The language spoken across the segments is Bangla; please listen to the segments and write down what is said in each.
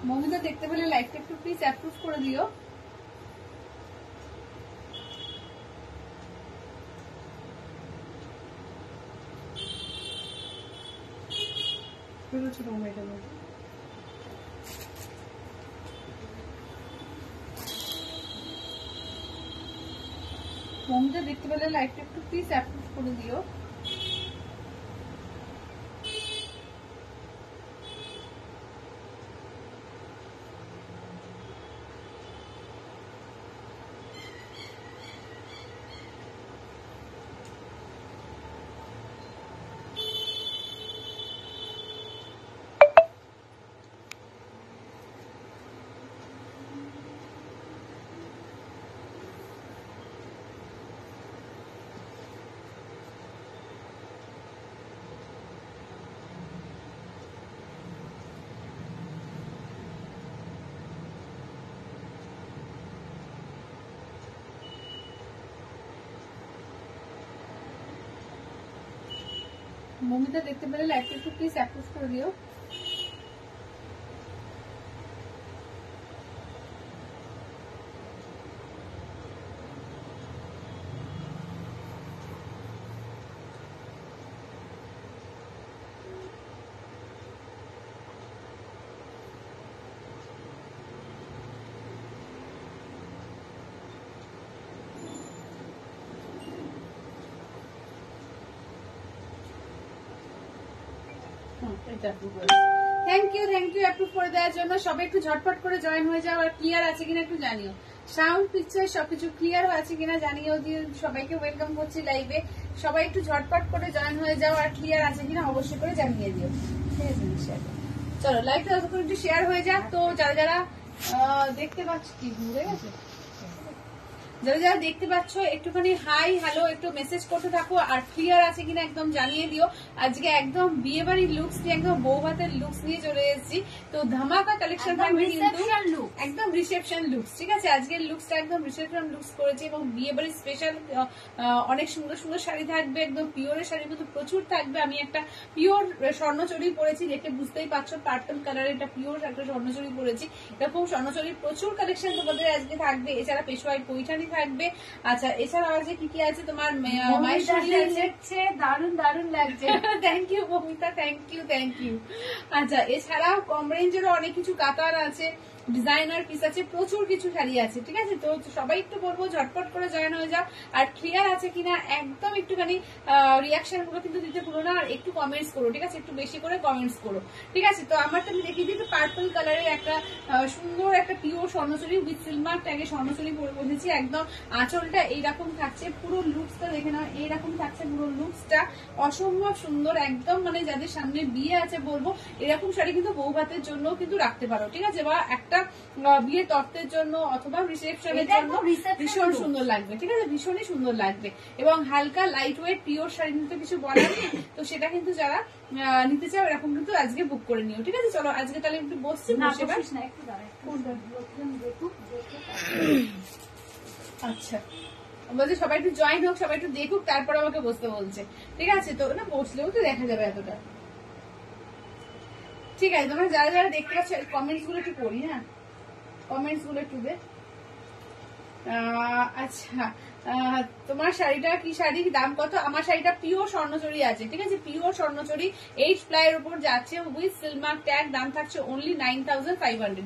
মমিতা দেখতে পেলে লাইকটা একটু প্লিজ অ্যাপ্রুভ করে দিও। ছোট মোবাইলটার মধ্যে মমিতা দেখতে পেলে লাইকটা একটু প্লিজ অ্যাপ্রুভ করে দিও। মমিতা দেখতে পেলে লাইকটা একটু প্লিজ অ্যাপ্রুভ করে দিও। থ্যাংক ইউ অ্যাপ্রুভ করে দেওয়ার জন্য। সবাই একটু ঝটপট করে জয়েন হয়ে যাও। আর ক্লিয়ার আছে কিনা একটু জানিও, সাউন্ড পিকচার সবকিছু ক্লিয়ার আছে কিনা জানিও দিয়ে সবাইকে ওয়েলকাম করছি লাইভে। সবাই একটু ঝটপট করে জয়েন হয়ে যাও আর ক্লিয়ার আছে কিনা অবশ্যই করে জানিয়ে দিও। চলো লাইভটা যতক্ষণ একটু শেয়ার হয়ে যাক। তো যারা যারা দেখতে পাচ্ছ কি ঘুরে গেছে, যারা যারা দেখতে পাচ্ছ একটুখানি হাই হ্যালো একটু মেসেজ করতে থাকো আর ক্লিয়ার আছে কিনা একদম জানিয়ে দিও। আজকে একদম বিয়ে বাড়ির লুকস নিয়ে একদম বউ ভাতের লুকস নিয়ে চলে এসেছি। তো ধামাকা কালেকশন থাকবে কিন্তু একদম রিসেপশন লুকস। ঠিক আছে, আজকের লুকসটা একদম রিসেপশন লুকস করেছি এবং বিয়ে বাড়ির স্পেশাল অনেক সুন্দর সুন্দর শাড়ি থাকবে, একদম পিওরের শাড়ি কিন্তু প্রচুর থাকবে। আমি একটা পিওর স্বর্ণচুরি পরেছি, দেখে বুঝতেই পারছো পার্পল কালারের এটা পিওর একটা স্বর্ণচুরি পরেছি। এরকম স্বর্ণচুরির প্রচুর কালেকশন তোমাদের আজকে থাকবে। এছাড়া পেশোয়াই পৈঠানি থাকবে। আচ্ছা, এছাড়া আজকে কি কি আছে তোমার মায়ের শাড়ি আছে, দারুন দারুন লাগছে। Thank you Mamita, thank you. আচ্ছা, এছাড়া কম রেঞ্জেরও অনেক কিছু কাতার আছে, ডিজাইনার পিস আছে, প্রচুর কিছু শাড়ি আছে। ঠিক আছে, তো সবাই একটু বলবো ঝটপট করে জয়েন হয়ে যাও আর ক্লিয়ার আছে কিনা একদম একটুখানি রিয়াকশন গুলো কিন্তু দিতে ভুলো না। আর একটু কমেন্টস করো, ঠিক আছে, একটু বেশি করে কমেন্টস করো। ঠিক আছে, তো আমারটা আমি দেখিয়ে দিই পার্পল কালারের একটা সুন্দর একটা পিওর স্বর্ণচুরি উইথ সিলমার ট্যাগে স্বর্ণচুরি পরে বসেছি। একদম আঁচলটা এইরকম থাকছে, পুরো লুকসটা দেখে নাও এইরকম থাকছে। পুরো লুকসটা অসম্ভব সুন্দর একদম, মানে যাদের সামনে বিয়ে আছে বলবো এরকম শাড়ি কিন্তু বউ ভাতের জন্য কিন্তু রাখতে পারো। ঠিক আছে, বা একটা বিয়ে তত্ত্বের জন্য অথবা রিসেপশনের জন্য ভীষণ সুন্দর লাগবে। ঠিক আছে, ভীষণই সুন্দর লাগবে এবং হালকা লাইট ওয়েট পিওর শাড়ি নিতে কিছু বলার নেই। তো সেটা কিন্তু যারা নিতে চাও এরকম কিন্তু আজকে বুক করে নিও। ঠিক আছে, চলো আজকে তাহলে একটু বসছি। আচ্ছা, বলছে সবাই একটু জয়েন হোক, সবাই একটু দেখুক, তারপর আমাকে বসতে বলছে। ঠিক আছে, তো না বসলেও তো দেখা যাবে এতটা। ঠিক আছে, তোমরা যারা যারা দেখতে পাচ্ছ কমেন্টস গুলো একটু পড়ি। হ্যাঁ, কমেন্টস গুলো একটু দে। আচ্ছা, তোমার শাড়িটা কি শাড়ি, দাম কত? আমার শাড়িটা পিওর স্বর্ণচুরি আছে। ঠিক আছে, পিওর স্বর্ণচুরি 8 প্লাইয়ের উপর যাচ্ছে উইথ সিলমার্ক ট্যাগ। দাম থাকছে অনলি 9500,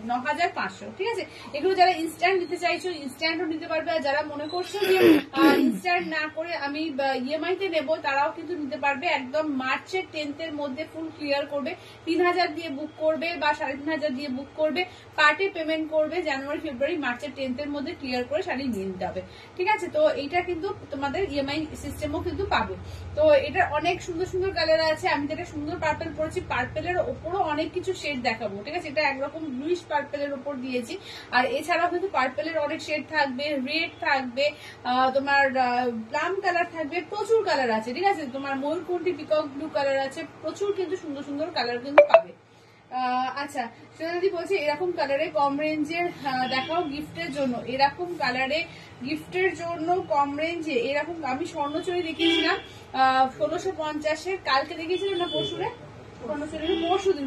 9500। ঠিক আছে, এগুলো যারা ইনস্ট্যান্ট নিতে চাইছো ইনস্ট্যান্টও নিতে পারবে। আর যারা মনে করছো যে ইনস্ট্যান্ট না করে আমি ইএমআই তে নেবো তারাও কিন্তু নিতে পারবে। একদম মার্চের 10th এর মধ্যে ফুল ক্লিয়ার করবে, 3000 দিয়ে বুক করবে বা 3500 দিয়ে বুক করবে, পার্টে পেমেন্ট করবে। জানুয়ারি ফেব্রুয়ারি মার্চের 10th এর মধ্যে ক্লিয়ার করে শাড়ি নিয়ে নিতে হবে। ঠিক আছে, তো এইটা কিন্তু তোমাদের ইএমআই সিস্টেমও কিন্তু পাবে। তো এটা অনেক সুন্দর সুন্দর কালার আছে। আমি যেটা সুন্দর পার্পল পরেছি, পার্পেলের ওপরও অনেক কিছু শেড দেখাবো। ঠিক আছে, এটা একরকম ব্লুইশ পার্পেলের উপর দিয়েছি। আর এছাড়াও কিন্তু পার্পেলের অনেক শেড থাকবে, রেড থাকবে, তোমার প্লাম কালার থাকবে, প্রচুর কালার আছে। ঠিক আছে, তোমার ময়ূরকণ্ঠী পিকক ব্লু কালার আছে, প্রচুর কিন্তু সুন্দর সুন্দর কালার কিন্তু পাবে। আচ্ছা যদি বলছে এরকম কালারে কম রেঞ্জের দেখাও গিফটের জন্য, এরকম কালারে গিফটের জন্য কম রেঞ্জে এরকম। আমি স্বর্ণচুরি দেখিয়েছিলাম 1650-এর, কালকে দেখিয়েছিলাম না পরশুরে,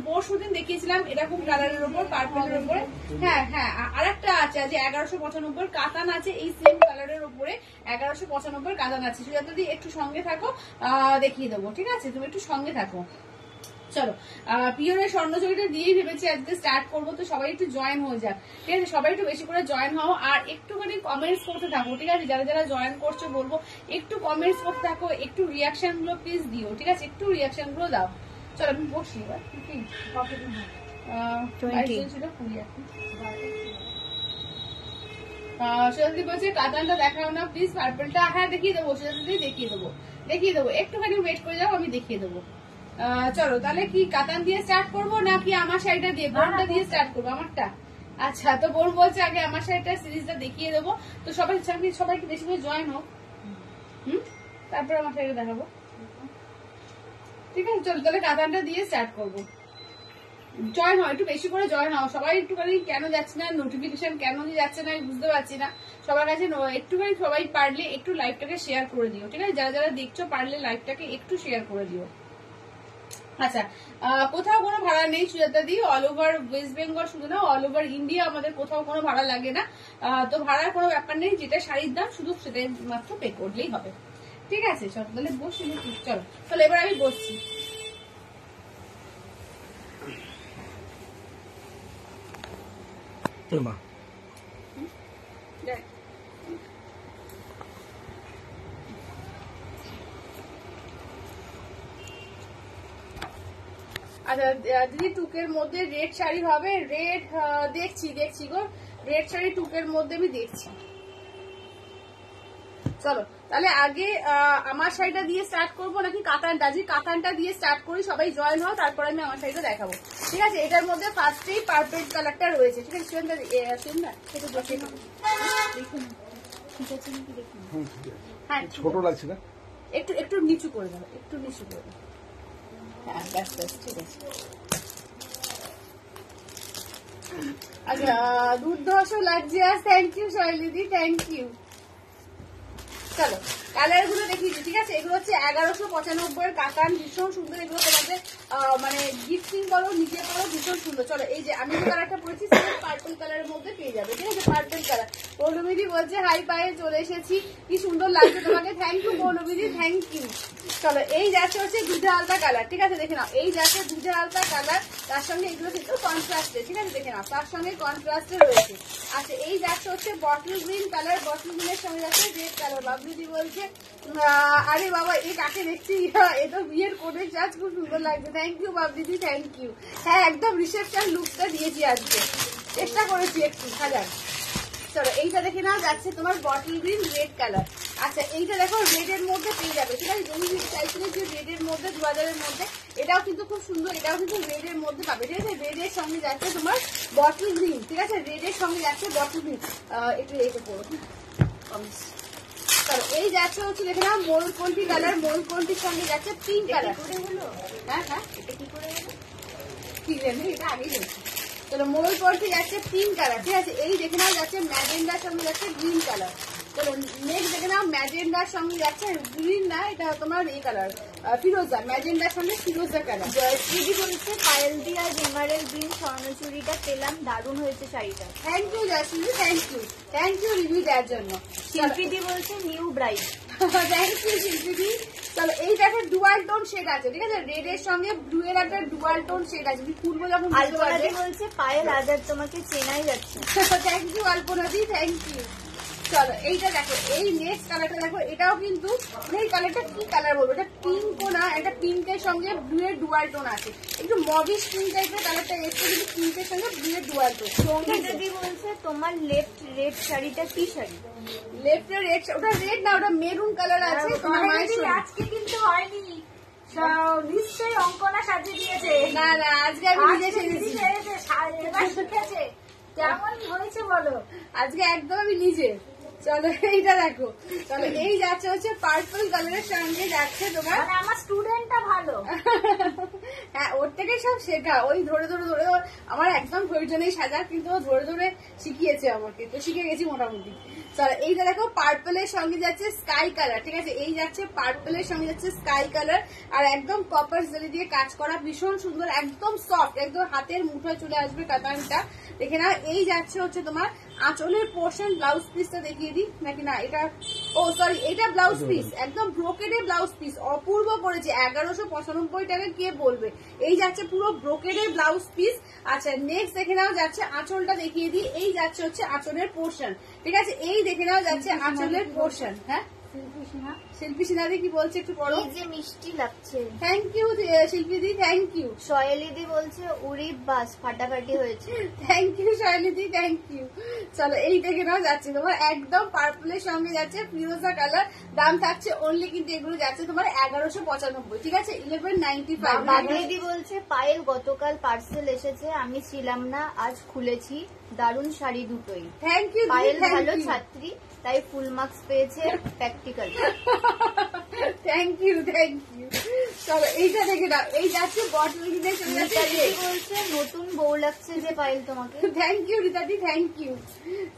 পরশুদিন দেখিয়েছিলাম এরকম কালারের উপর, পার্পলের উপরে। হ্যাঁ হ্যাঁ, আর একটা আছে যে 1195 কাতান আছে এই সেম কালারের উপরে, 1195 কাতান আছে। সুজাতা দি একটু সঙ্গে থাকো, দেখিয়ে দেবো, ঠিক আছে? তুমি একটু সঙ্গে থাকো। চলো পিওরের স্বর্ণচুরিটা দিয়েই ভেবেছি আজকে স্টার্ট করবো, তো সবাই একটু জয়েন হয়ে যাক, ঠিক আছে? সবাই একটু বেশি করে জয়েন হও আর একটুখানি কমেন্টস করতে থাকো, ঠিক আছে? যারা যারা জয়েন করছো বলবো একটু কমেন্টস করতে থাকো, একটু রিয়াকশন গুলো প্লিজ দিও, ঠিক আছে? একটু রিয়াকশন গুলো দাও। চলো আমি বসি এবার। সুজাতি বলছে কাতানটা দেখাও না প্লিজ, পার্পলটা। হ্যাঁ দেখিয়ে দেবো সুজাতি, দেখিয়ে দেবো, একটুখানি ওয়েট করে যাও, আমি দেখিয়ে দেবো। চলো তাহলে কি কাতান দিয়ে স্টার্ট করবো নাকি আমার শাড়িটা দিয়ে, বোনটা দিয়ে স্টার্ট করবো? আমারটা। আচ্ছা, তো বোন বলছে আগে আমার শাড়িটা সিরিজটা দেখিয়ে দেবো, তো সবাইকে বেশি করে জয়েন হোক, তারপর আমার শাড়িটা দেখাবো, ঠিক আছে? চলো তাহলে কাতানটা দিয়ে স্টার্ট করবো। জয়েন হও, একটু বেশি করে জয়েন হও সবাই। একটুখানি কেন যাচ্ছে না নোটিফিকেশন, কেন যাচ্ছে না আমি বুঝতে পারছি না সবার কাছে। একটুখানি সবাই পারলে একটু লাইভটাকে শেয়ার করে দিও, ঠিক আছে? যারা যারা দেখছো পারলে লাইভটাকে একটু শেয়ার করে দিও। আচ্ছা, কোথাও কোনো ভাড়া নেই সুজাতা দি, অল ওভার ওয়েস্ট বেঙ্গল শুধু না, অল ওভার ইন্ডিয়া আমাদের কোথাও কোনো ভাড়া লাগে না। তো ভাড়ার কোনো ব্যাপার নেই, যেটা শাড়ির দাম শুধু সেটাই মাত্র পে করলেই হবে, ঠিক আছে? চলো তাহলে বসি নাকি? চলো তাহলে এবার আমি বসছি। মা আচ্ছা দিদি, টুকের মধ্যে রেড শাড়ি হবে? রেড দেখছি গো, রেড শাড়ি টুকের মধ্যে আমি দেখছি। চলো তাহলে আগে আমার শাড়িটা দিয়ে স্টার্ট করবো নাকি কাতানটা? যে কাতানটা দিয়ে স্টার্ট করি, সবাই জয়েন হও, তারপর আমি আমার শাড়িটা দেখাবো, ঠিক আছে? এটার মধ্যে ফার্স্টেই পার্পল কালারটা রয়েছে, ঠিক আছে? হ্যাঁ ছোট লাগছে না, একটু নিচু করে দাও, একটু নিচু করে দাও। হ্যাঁ ব্যাস ঠিক আছে। আচ্ছা, দুর্ধর্ষ লাগছে, থ্যাংক ইউ শৈলীদি, থ্যাংক ইউ। চলো কালার গুলো দেখিয়ে, ঠিক আছে? এগুলো হচ্ছে 1195 কাতান, ভীষণ সুন্দর এগুলো। তোমাদের মানে গিফটিং করো, নিজে করো, ভীষণ সুন্দর। চলো এই যে আমি যে কালারটা পরেছি সেটা পার্পল কালারের মধ্যে পেয়ে যাবে, ঠিক আছে? Purple colour. পৌলমিদি বলছে হাই পায়ে চলে এসেছি, কি সুন্দর লাগছে তোমাকে, থ্যাংক ইউ পৌলমিদি, থ্যাংক ইউ। চলো এই যাচ্ছে হচ্ছে দুধে আলতা কালার, ঠিক আছে? দেখে নাও, এই যাচ্ছে দুধে আলতা কালার, তার সঙ্গে এগুলো কিন্তু কন্ট্রাস্টে, ঠিক আছে? দেখে নাও তার সঙ্গে কন্ট্রাস্টে রয়েছে। আচ্ছা এই যাচ্ছে হচ্ছে বটল গ্রিন কালার, বটল গ্রিনের সঙ্গে যাচ্ছে রেড কালার। বাবলুদি বলছে আরে বাবা এই কাকে দেখছি, এ তো বিয়ের কোণের চার্জ, খুব সুন্দর লাগছে, থ্যাংক ইউ বাবলুদি, থ্যাংক ইউ। হ্যাঁ একদম রিসেপশন লুকটা দিয়েছি আজকে, চেষ্টা করেছি একটু হাজার। চলো এইটা দেখে নাও, যাচ্ছে তোমার বটল গ্রিন রেড কালার। আচ্ছা এইটা দেখো রেড এর মধ্যে পেয়ে যাবে, ঠিক আছে? তুমি চাইছিলে যে রেড এর মধ্যে 2000-এর মধ্যে, এটাও কিন্তু খুব সুন্দর, এটাও কিন্তু রেড এর মধ্যে পাবে, ঠিক আছে? রেড এর সঙ্গে যাচ্ছে তোমার বটল গ্রিন, ঠিক আছে? রেড এর সঙ্গে যাচ্ছে বটল গ্রিন। একটু এটা করো, চলো এই যাচ্ছে হচ্ছে দেখে নাও ময়ূরকণ্ঠী কালার, ময়ূরকণ্ঠীর সঙ্গে যাচ্ছে পিঙ্ক কালার। হ্যাঁ এটা কি করে হলো ঠিক জানি, এটা আগেই দেখছি। চলো ময়ূরকণ্ঠী যাচ্ছে পিঙ্ক কালার, ঠিক আছে? এই দেখে নাও যাচ্ছে ম্যাজেন্ডার সঙ্গে যাচ্ছে গ্রিন কালার। চলো নেক্সট দেখে নাও ম্যাজেন্ডার সঙ্গে যাচ্ছে গ্রিন না, এটা তোমার এই কালার ফিরোজা, ম্যাজেন্ডার সঙ্গে ফিরোজা কালার। জয়শ্রী বলছে পায়েল দি আর এমারেল গ্রিন স্বর্ণচুরিটা পেলাম, দারুণ হয়েছে শাড়িটা। Thank you Jayashree, thank you review দেওয়ার জন্য। শিল্পীদি বলছে নিউ ব্রাইড, থ্যাংক ইউ শিল্পীদি। চলো এইটা একটা ডুয়াল টোন শেড আছে, ঠিক আছে? রেড এর সঙ্গে ব্লু এর একটা ডুয়াল টোন শেড আছে, খুলবো যখন আলপনাদি বলছে পায়েল আজ আর তোমাকে চেনাই যাচ্ছে। থ্যাংক ইউ আলপনাদি, থ্যাংক ইউ। চলো এইটা দেখো, এই নেক্সট কালারটা দেখো, এটাও কিন্তু এই কালারটা কি কালার বলবো, এটা পিঙ্কও না, এটা পিঙ্কের সঙ্গে ব্লু এর ডুয়াল টোন আছে, একটু মবিশ পিঙ্ক টাইপের কালারটা এসছে, কিন্তু পিঙ্কের সঙ্গে ব্লু এর ডুয়াল টোন। সঙ্গীতাদি বলছে তোমার লেফট রেড শাড়িটা কি শাড়ি? লেফট এর রেড, ওটা রেড না, ওটা মেরুন কালার আছে। তোমার মায়ের আজকে কিন্তু হয়নি, নিশ্চয়ই অঙ্কনা সাজিয়ে দিয়েছে। না না আজকে আমি নিজে সেজেছি, এবার শিখেছে কেমন হয়েছে বলো। আজকে একদম আমি নিজে। চলো এইটা দেখো, চলো এই যাচ্ছে হচ্ছে পার্পল কালারের সঙ্গে যাচ্ছে তোমার, আমার স্টুডেন্টটা ভালো। হ্যাঁ ওর থেকে সব শেখা, ওই ধরে ধরে ধরে আমার একদম প্রয়োজনেই সাজা, কিন্তু ও ধরে ধরে শিখিয়েছে আমাকে, তো শিখে গেছি মোটামুটি। চলো এইটা দেখো পার্পলের সঙ্গে যাচ্ছে স্কাই কালার, ঠিক আছে, এই যাচ্ছে পার্পলের সঙ্গে যাচ্ছে স্কাই কালার, আর একদম কপার জেলি দিয়ে কাজ করা, ভীষণ সুন্দর, একদম সফট, একদম হাতের মুঠোয় চলে আসবে কাতানটা। দেখে না এই যাচ্ছে হচ্ছে তোমার আঁচলের পোর্শন, ব্লাউজ পিসটা দেখিয়ে দিই নাকি না, এটা ও সরি এটা ব্লাউজ পিস, একদম ব্রোকেডে ব্লাউজ পিস, অপূর্ব করেছে, 1195 টাকা কে বলবে। এই যাচ্ছে পুরো ব্রোকেডের ব্লাউজ পিস। আচ্ছা নেক্সট দেখে নাও যাচ্ছে আঁচলটা দেখিয়ে দিই, এই যাচ্ছে হচ্ছে আঁচলের পোর্শন, ঠিক আছে, এই দেখে নাও যাচ্ছে আঁচলের পোর্শন। হ্যাঁ শিল্পী সিনহাদি কি বলছে একটু পড়ো। এই যে মিষ্টি লাগছে। থ্যাংক ইউ শিল্পীদি, থ্যাংক ইউ। সয়েলিদি বলছে উড়ি বাস ফাটাফাটি হয়েছে। থ্যাংক ইউ শৈলীদি, থ্যাংক ইউ। চলো এই দেখে নাও যাচ্ছে তোমার একদম পার্পলের সঙ্গে যাচ্ছে ফিরোজা কালার, দাম থাকছে অনলি কিন্তু এগুলো যাচ্ছে তোমার 1195, ঠিক আছে, 1195। বাগলিদি বলছে পায়েল গতকাল পার্সেল এসেছে, আমি ছিলাম না, আজ খুলেছি, দারুণ শাড়ি দুটোই। থ্যাংক ইউ পায়েল ভালো ছাত্রী, তাই ফুল মার্কস পেয়েছে practical. Thank you, thank you. চলো এইটা দেখে নাও, এই যাচ্ছে বটল কিনে চলে যাচ্ছে, বলছে নতুন বউ লাগছে যে পায়েল তোমাকে। থ্যাংক ইউ রিতাদি, থ্যাংক ইউ।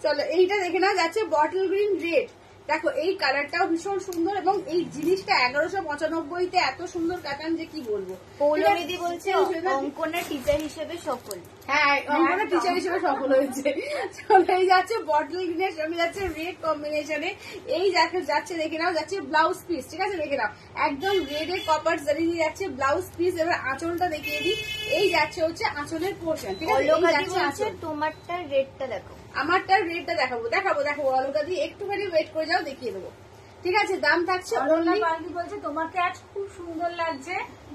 চলো এইটা দেখে নাও যাচ্ছে বটল গ্রিন রেড, দেখো এই কালারটাও ভীষণ সুন্দর, এবং এই জিনিসটা 1195-তে এত সুন্দর কাটান যে কি বলবো। পৌলমিদি বলছে অঙ্কনের টিচার হিসেবে সফল। হ্যাঁ অঙ্কনের টিচার হিসেবে সফল হয়েছে। চলো এই যাচ্ছে বটল গ্রিনের সঙ্গে যাচ্ছে রেড কম্বিনেশনে, এই যাচ্ছে দেখে নাও যাচ্ছে ব্লাউজ পিস, ঠিক আছে, দেখে নাও একদম রেড এর কপার জারি দিয়ে যাচ্ছে ব্লাউজ পিস। এবার আঁচলটা দেখিয়ে দিই, এই যাচ্ছে হচ্ছে আঁচলের পোর্শন, ঠিক আছে, এই যাচ্ছে আঁচল। তোমারটা রেডটা দেখো, আমারটা রেটটা দেখাবো দেখাবো দেখো অলকা দিয়ে একটুখানি ওয়েট করে যাও, দেখিয়ে দেবো, ঠিক আছে, দাম থাকছে পার্টি বলছে তোমাকে আজ খুব সুন্দর লাগছে,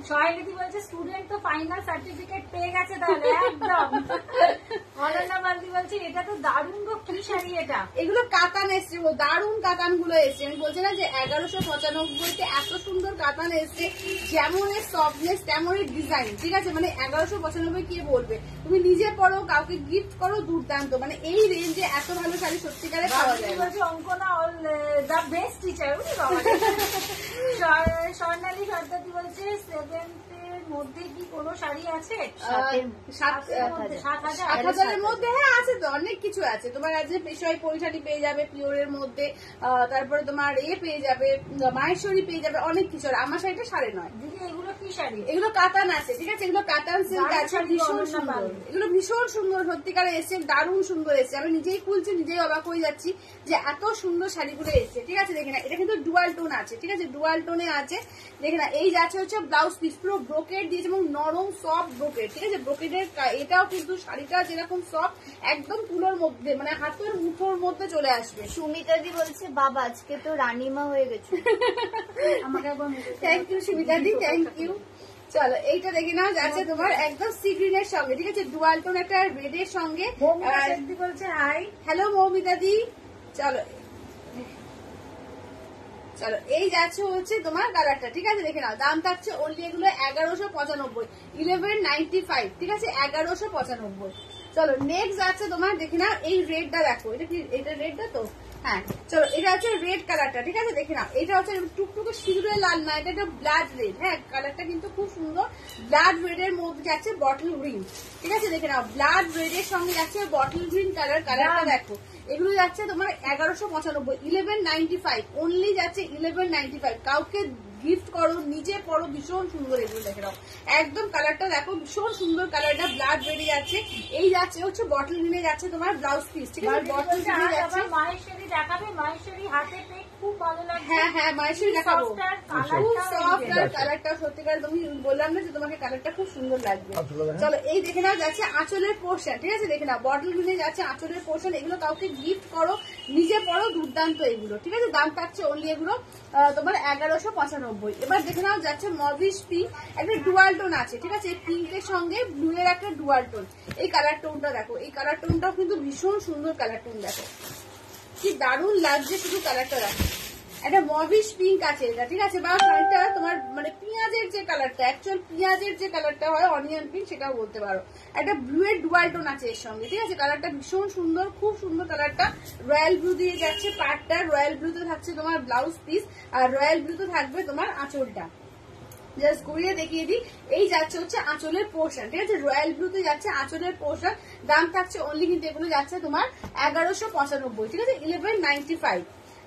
সহায়লিদি বলছে স্টুডেন্ট তো ফাইনাল সার্টিফিকেট পেয়ে গেছে তাহলে একদম। অনন্যা বালদি বলছে এটা তো দারুণ গো, কি শাড়ি এটা, এগুলো কাতান এসছে, দারুণ কাতান গুলো এসছে, আমি বলছি না যে 1195-তে এত সুন্দর কাতান এসছে, যেমন এর সফটনেস তেমন এর ডিজাইন, ঠিক আছে, মানে 1195 কে বলবে, তুমি নিজে পড়ো কাউকে গিফট করো, দুর্দান্ত, মানে এই রেঞ্জে এত ভালো শাড়ি সত্যিকারে পাওয়া যায়। বলছে Ankana all the best teacher. Swarnali Sardari বলছে 7th-এর মধ্যে কি কোনো শাড়ি আছে? 7,000-এর মধ্যে? হ্যাঁ আছে তো, অনেক কিছু আছে তোমার, আজ পেশোয়াই পৈঠানি পেয়ে যাবে পিওরের মধ্যে, তারপরে তোমার পেয়ে যাবে মাহেশ্বরী পেয়ে যাবে, অনেক কিছু। আর আমার শাড়িটা 9.5। দিদি এগুলো কি শাড়ি? এগুলো কাতান আছে, ঠিক আছে, এগুলো কাতান সিল্ক আছে, ভীষণ সুন্দর, এগুলো ভীষণ সুন্দর সত্যিকারে এসছে, দারুণ সুন্দর এসছে, আমি নিজেই খুলছি নিজেই অবাক হয়ে যাচ্ছি যে এত সুন্দর শাড়িগুলো এসছে, ঠিক আছে, দেখে না এটা কিন্তু ডুয়াল টোন আছে, ঠিক আছে, ডুয়াল টোনে আছে, দেখে না এই যাচ্ছে হচ্ছে ব্লাউজ পিস, পুরো ব্রোকেড দিয়েছে এবং নরম সফট ব্রোকেড, ঠিক আছে, ব্রোকেডের এটাও কিন্তু শাড়িটা যেরকম সফট একদম তুলোর মধ্যে, মানে হাতের মুঠোর মধ্যে চলে আসবে। সুমিতাদি বলছে বাবা আজকে তো রানীমা হয়ে গেছে। আমাকে থ্যাংক ইউ সুমিতাদি, থ্যাংক ইউ। চলো এইটা দেখে নাও যাচ্ছে তোমার একদম সি গ্রিনের সঙ্গে, ঠিক আছে, ডুয়াল টোন একটা রেড এর সঙ্গে। বলছে হাই, হ্যালো মৌমিতা দি। চলো চলো এই যাচ্ছে হচ্ছে তোমার কালারটা, ঠিক আছে, দেখে নাও দাম থাকছে অনলি এগুলো 1195, 1195, ঠিক আছে, 1195। চলো নেক্সট যাচ্ছে তোমার দেখে নাও এই রেডটা দেখো, এটা কি, এটা রেডটা তো, হ্যাঁ চলো এটা হচ্ছে রেড কালারটা, ঠিক আছে, দেখে নাও এটা হচ্ছে টুকটুকে সিঁদুরের লাল না, এটা একটা ব্লাড রেড, হ্যাঁ কালারটা কিন্তু খুব সুন্দর, ব্লাড রেড এর মধ্যে যাচ্ছে বটল গ্রিন, ঠিক আছে, দেখে নাও ব্লাড রেড এর সঙ্গে যাচ্ছে বটল গ্রিন কালার, কালারটা দেখো, এগুলো যাচ্ছে তোমার 1195, 1195 অনলি যাচ্ছে 1195, কাউকে গিফট করো নিজে পড়ো, ভীষণ সুন্দর এগুলো দেখে নাও, একদম কালারটা দেখো ভীষণ সুন্দর, কালারটা ব্লাড রেডে যাচ্ছে, এই যাচ্ছে হচ্ছে বটল গ্রিনে যাচ্ছে তোমার ব্লাউজ পিস, ঠিক আছে, বটল গ্রিনে যাচ্ছে। মাহেশ্বরী দেখাবে, মাহেশ্বরী হাতে পেয়ে খুব ভালো লাগছে, হ্যাঁ হ্যাঁ মাহেশ্বরী দেখাবো, খুব সফট আর কালারটা কালারটা সত্যিকার, তুমি বললাম না যে তোমাকে কালারটা খুব সুন্দর লাগবে। চলো এই দেখে নাও যাচ্ছে আঁচলের পোর্শন, ঠিক আছে, দেখে নাও বটল গ্রিনে যাচ্ছে আঁচলের পোর্শন, এগুলো কাউকে গিফট করো নিজে পড়ো, দুর্দান্ত এগুলো, ঠিক আছে, দাম থাকছে অনলি এগুলো তোমার 1195। এবার দেখে নাও যাচ্ছে মভিশ পিঙ্ক, একটা ডুয়াল টোন আছে, ঠিক আছে, পিঙ্কের সঙ্গে ব্লু এর একটা ডুয়াল টোন, এই কালার টোনটা দেখো, এই কালার টোনটাও কিন্তু ভীষণ সুন্দর কালার টোন, দেখো কি দারুণ লাগছে শুধু কালারটা দেখো, একটা মভিশ পিঙ্ক আছে এটা, ঠিক আছে, বা এটা তোমার মানে পেঁয়াজের যে কালারটা, অ্যাকচুয়াল পেঁয়াজের যে কালারটা হয় অনিয়ন পিঙ্ক, সেটাও বলতে পারো। একটা ব্লু এর ডুয়াল টোন আছে এর সঙ্গে, ঠিক আছে, কালারটা ভীষণ সুন্দর, খুব সুন্দর কালারটা। রয়্যাল ব্লু দিয়ে যাচ্ছে পার্টটা, রয়্যাল ব্লুতে থাকছে তোমার ব্লাউজ পিস, আর রয়্যাল ব্লুতে থাকবে তোমার আঁচলটা। জাস্ট ঘুরিয়ে দেখিয়ে দিই, এই যাচ্ছে হচ্ছে আঁচলের পোর্শন, ঠিক আছে, রয়্যাল ব্লুতে যাচ্ছে আঁচলের পোর্শন। দাম থাকছে অনলি কিন্তু এগুলো যাচ্ছে তোমার 1195, ঠিক আছে, 1195।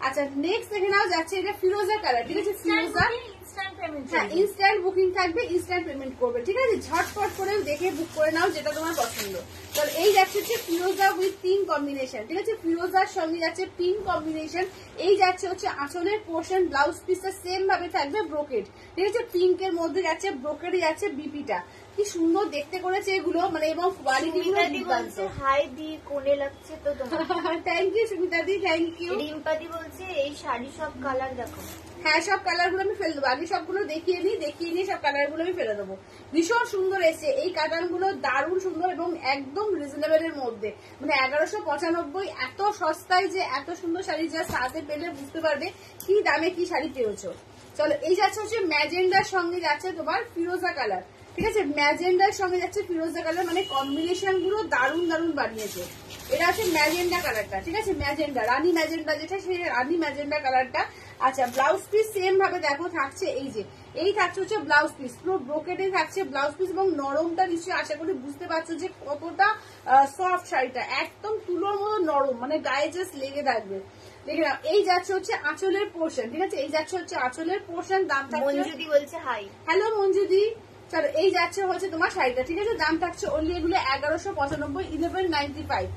আচ্ছা নেক্সট দেখে নাও যাচ্ছে এটা ফিরোজা কালার, ঠিক আছে, ফিরোজা। হ্যাঁ ইনস্ট্যান্ট বুকিং থাকবে, ইনস্ট্যান্ট পেমেন্ট করবে, ঠিক আছে, ঝটপট করে দেখে বুক করে নাও যেটা তোমার পছন্দ। তো এই যাচ্ছে হচ্ছে ফিরোজা উইথ পিঙ্ক কম্বিনেশন, ঠিক আছে, ফিরোজার সঙ্গে যাচ্ছে পিঙ্ক কম্বিনেশন। এই যাচ্ছে হচ্ছে আঁচলের পোর্শন, ব্লাউজ পিসটা সেম ভাবে থাকবে ব্রোকেড, ঠিক আছে, পিঙ্কের মধ্যে যাচ্ছে ব্রোকেডে যাচ্ছে বিপিটা। কি সুন্দর দেখতে করেছে এগুলো, মানে এবং কোয়ালিটি বলছে হাই দি কোনে লাগছে তো তোমার। থ্যাংক ইউ সুমিতা দি, থ্যাংক ইউ। রিম্পাদি বলছে এই শাড়ি সব কালার দেখো। হ্যাঁ সব কালার গুলো আমি ফেলে দেবো, আগে সবগুলো দেখিয়ে নিই সব কালার গুলো আমি ফেলে দেবো। ভীষণ সুন্দর এসছে এই কাটার গুলো, দারুণ সুন্দর এবং একদম রিজনেবল এর মধ্যে, মানে 1195, এত সস্তায় যে এত সুন্দর শাড়ি যা সাথে পেলে বুঝতে পারবে কি দামে কি শাড়ি পেয়েছো। চলো এই যাচ্ছে হচ্ছে ম্যাজেন্ডার সঙ্গে যাচ্ছে তোমার ফিরোজা কালার, ঠিক আছে, ম্যাজেন্ডার সঙ্গে যাচ্ছে ফিরোজা কালার, মানে কম্বিনেশন গুলো দারুণ দারুণ বানিয়েছে। এটা হচ্ছে ম্যাজেন্ডা কালারটা, ঠিক আছে, ম্যাজেন্ডা রানী ম্যাজেন্ডা যেটা, সেই রানী ম্যাজেন্ডা কালারটা। আচ্ছা ব্লাউজ পিস সেম ভাবে দেখো থাকছে, এই যে এই থাকছে হচ্ছে ব্লাউজ পিস, পুরো ব্রোকেটে থাকছে ব্লাউজ পিস, এবং নরমটা নিশ্চয়ই আশা করি বুঝতে পারছো যে কতটা সফট শাড়িটা, একদম তুলোর মতো নরম, মানে গায়ে জাস্ট লেগে থাকবে। দেখে নাও এই যাচ্ছে হচ্ছে আঁচলের পোর্শন, ঠিক আছে, এই যাচ্ছে হচ্ছে আঁচলের পোর্শন। দাম থাকছে, মঞ্জুদি বলছে হাই। হ্যালো মঞ্জুদি। চলো এই যাচ্ছে হচ্ছে তোমার শাড়িটা, ঠিক আছে, দাম থাকছে অনলি এগুলো 1195, 1195।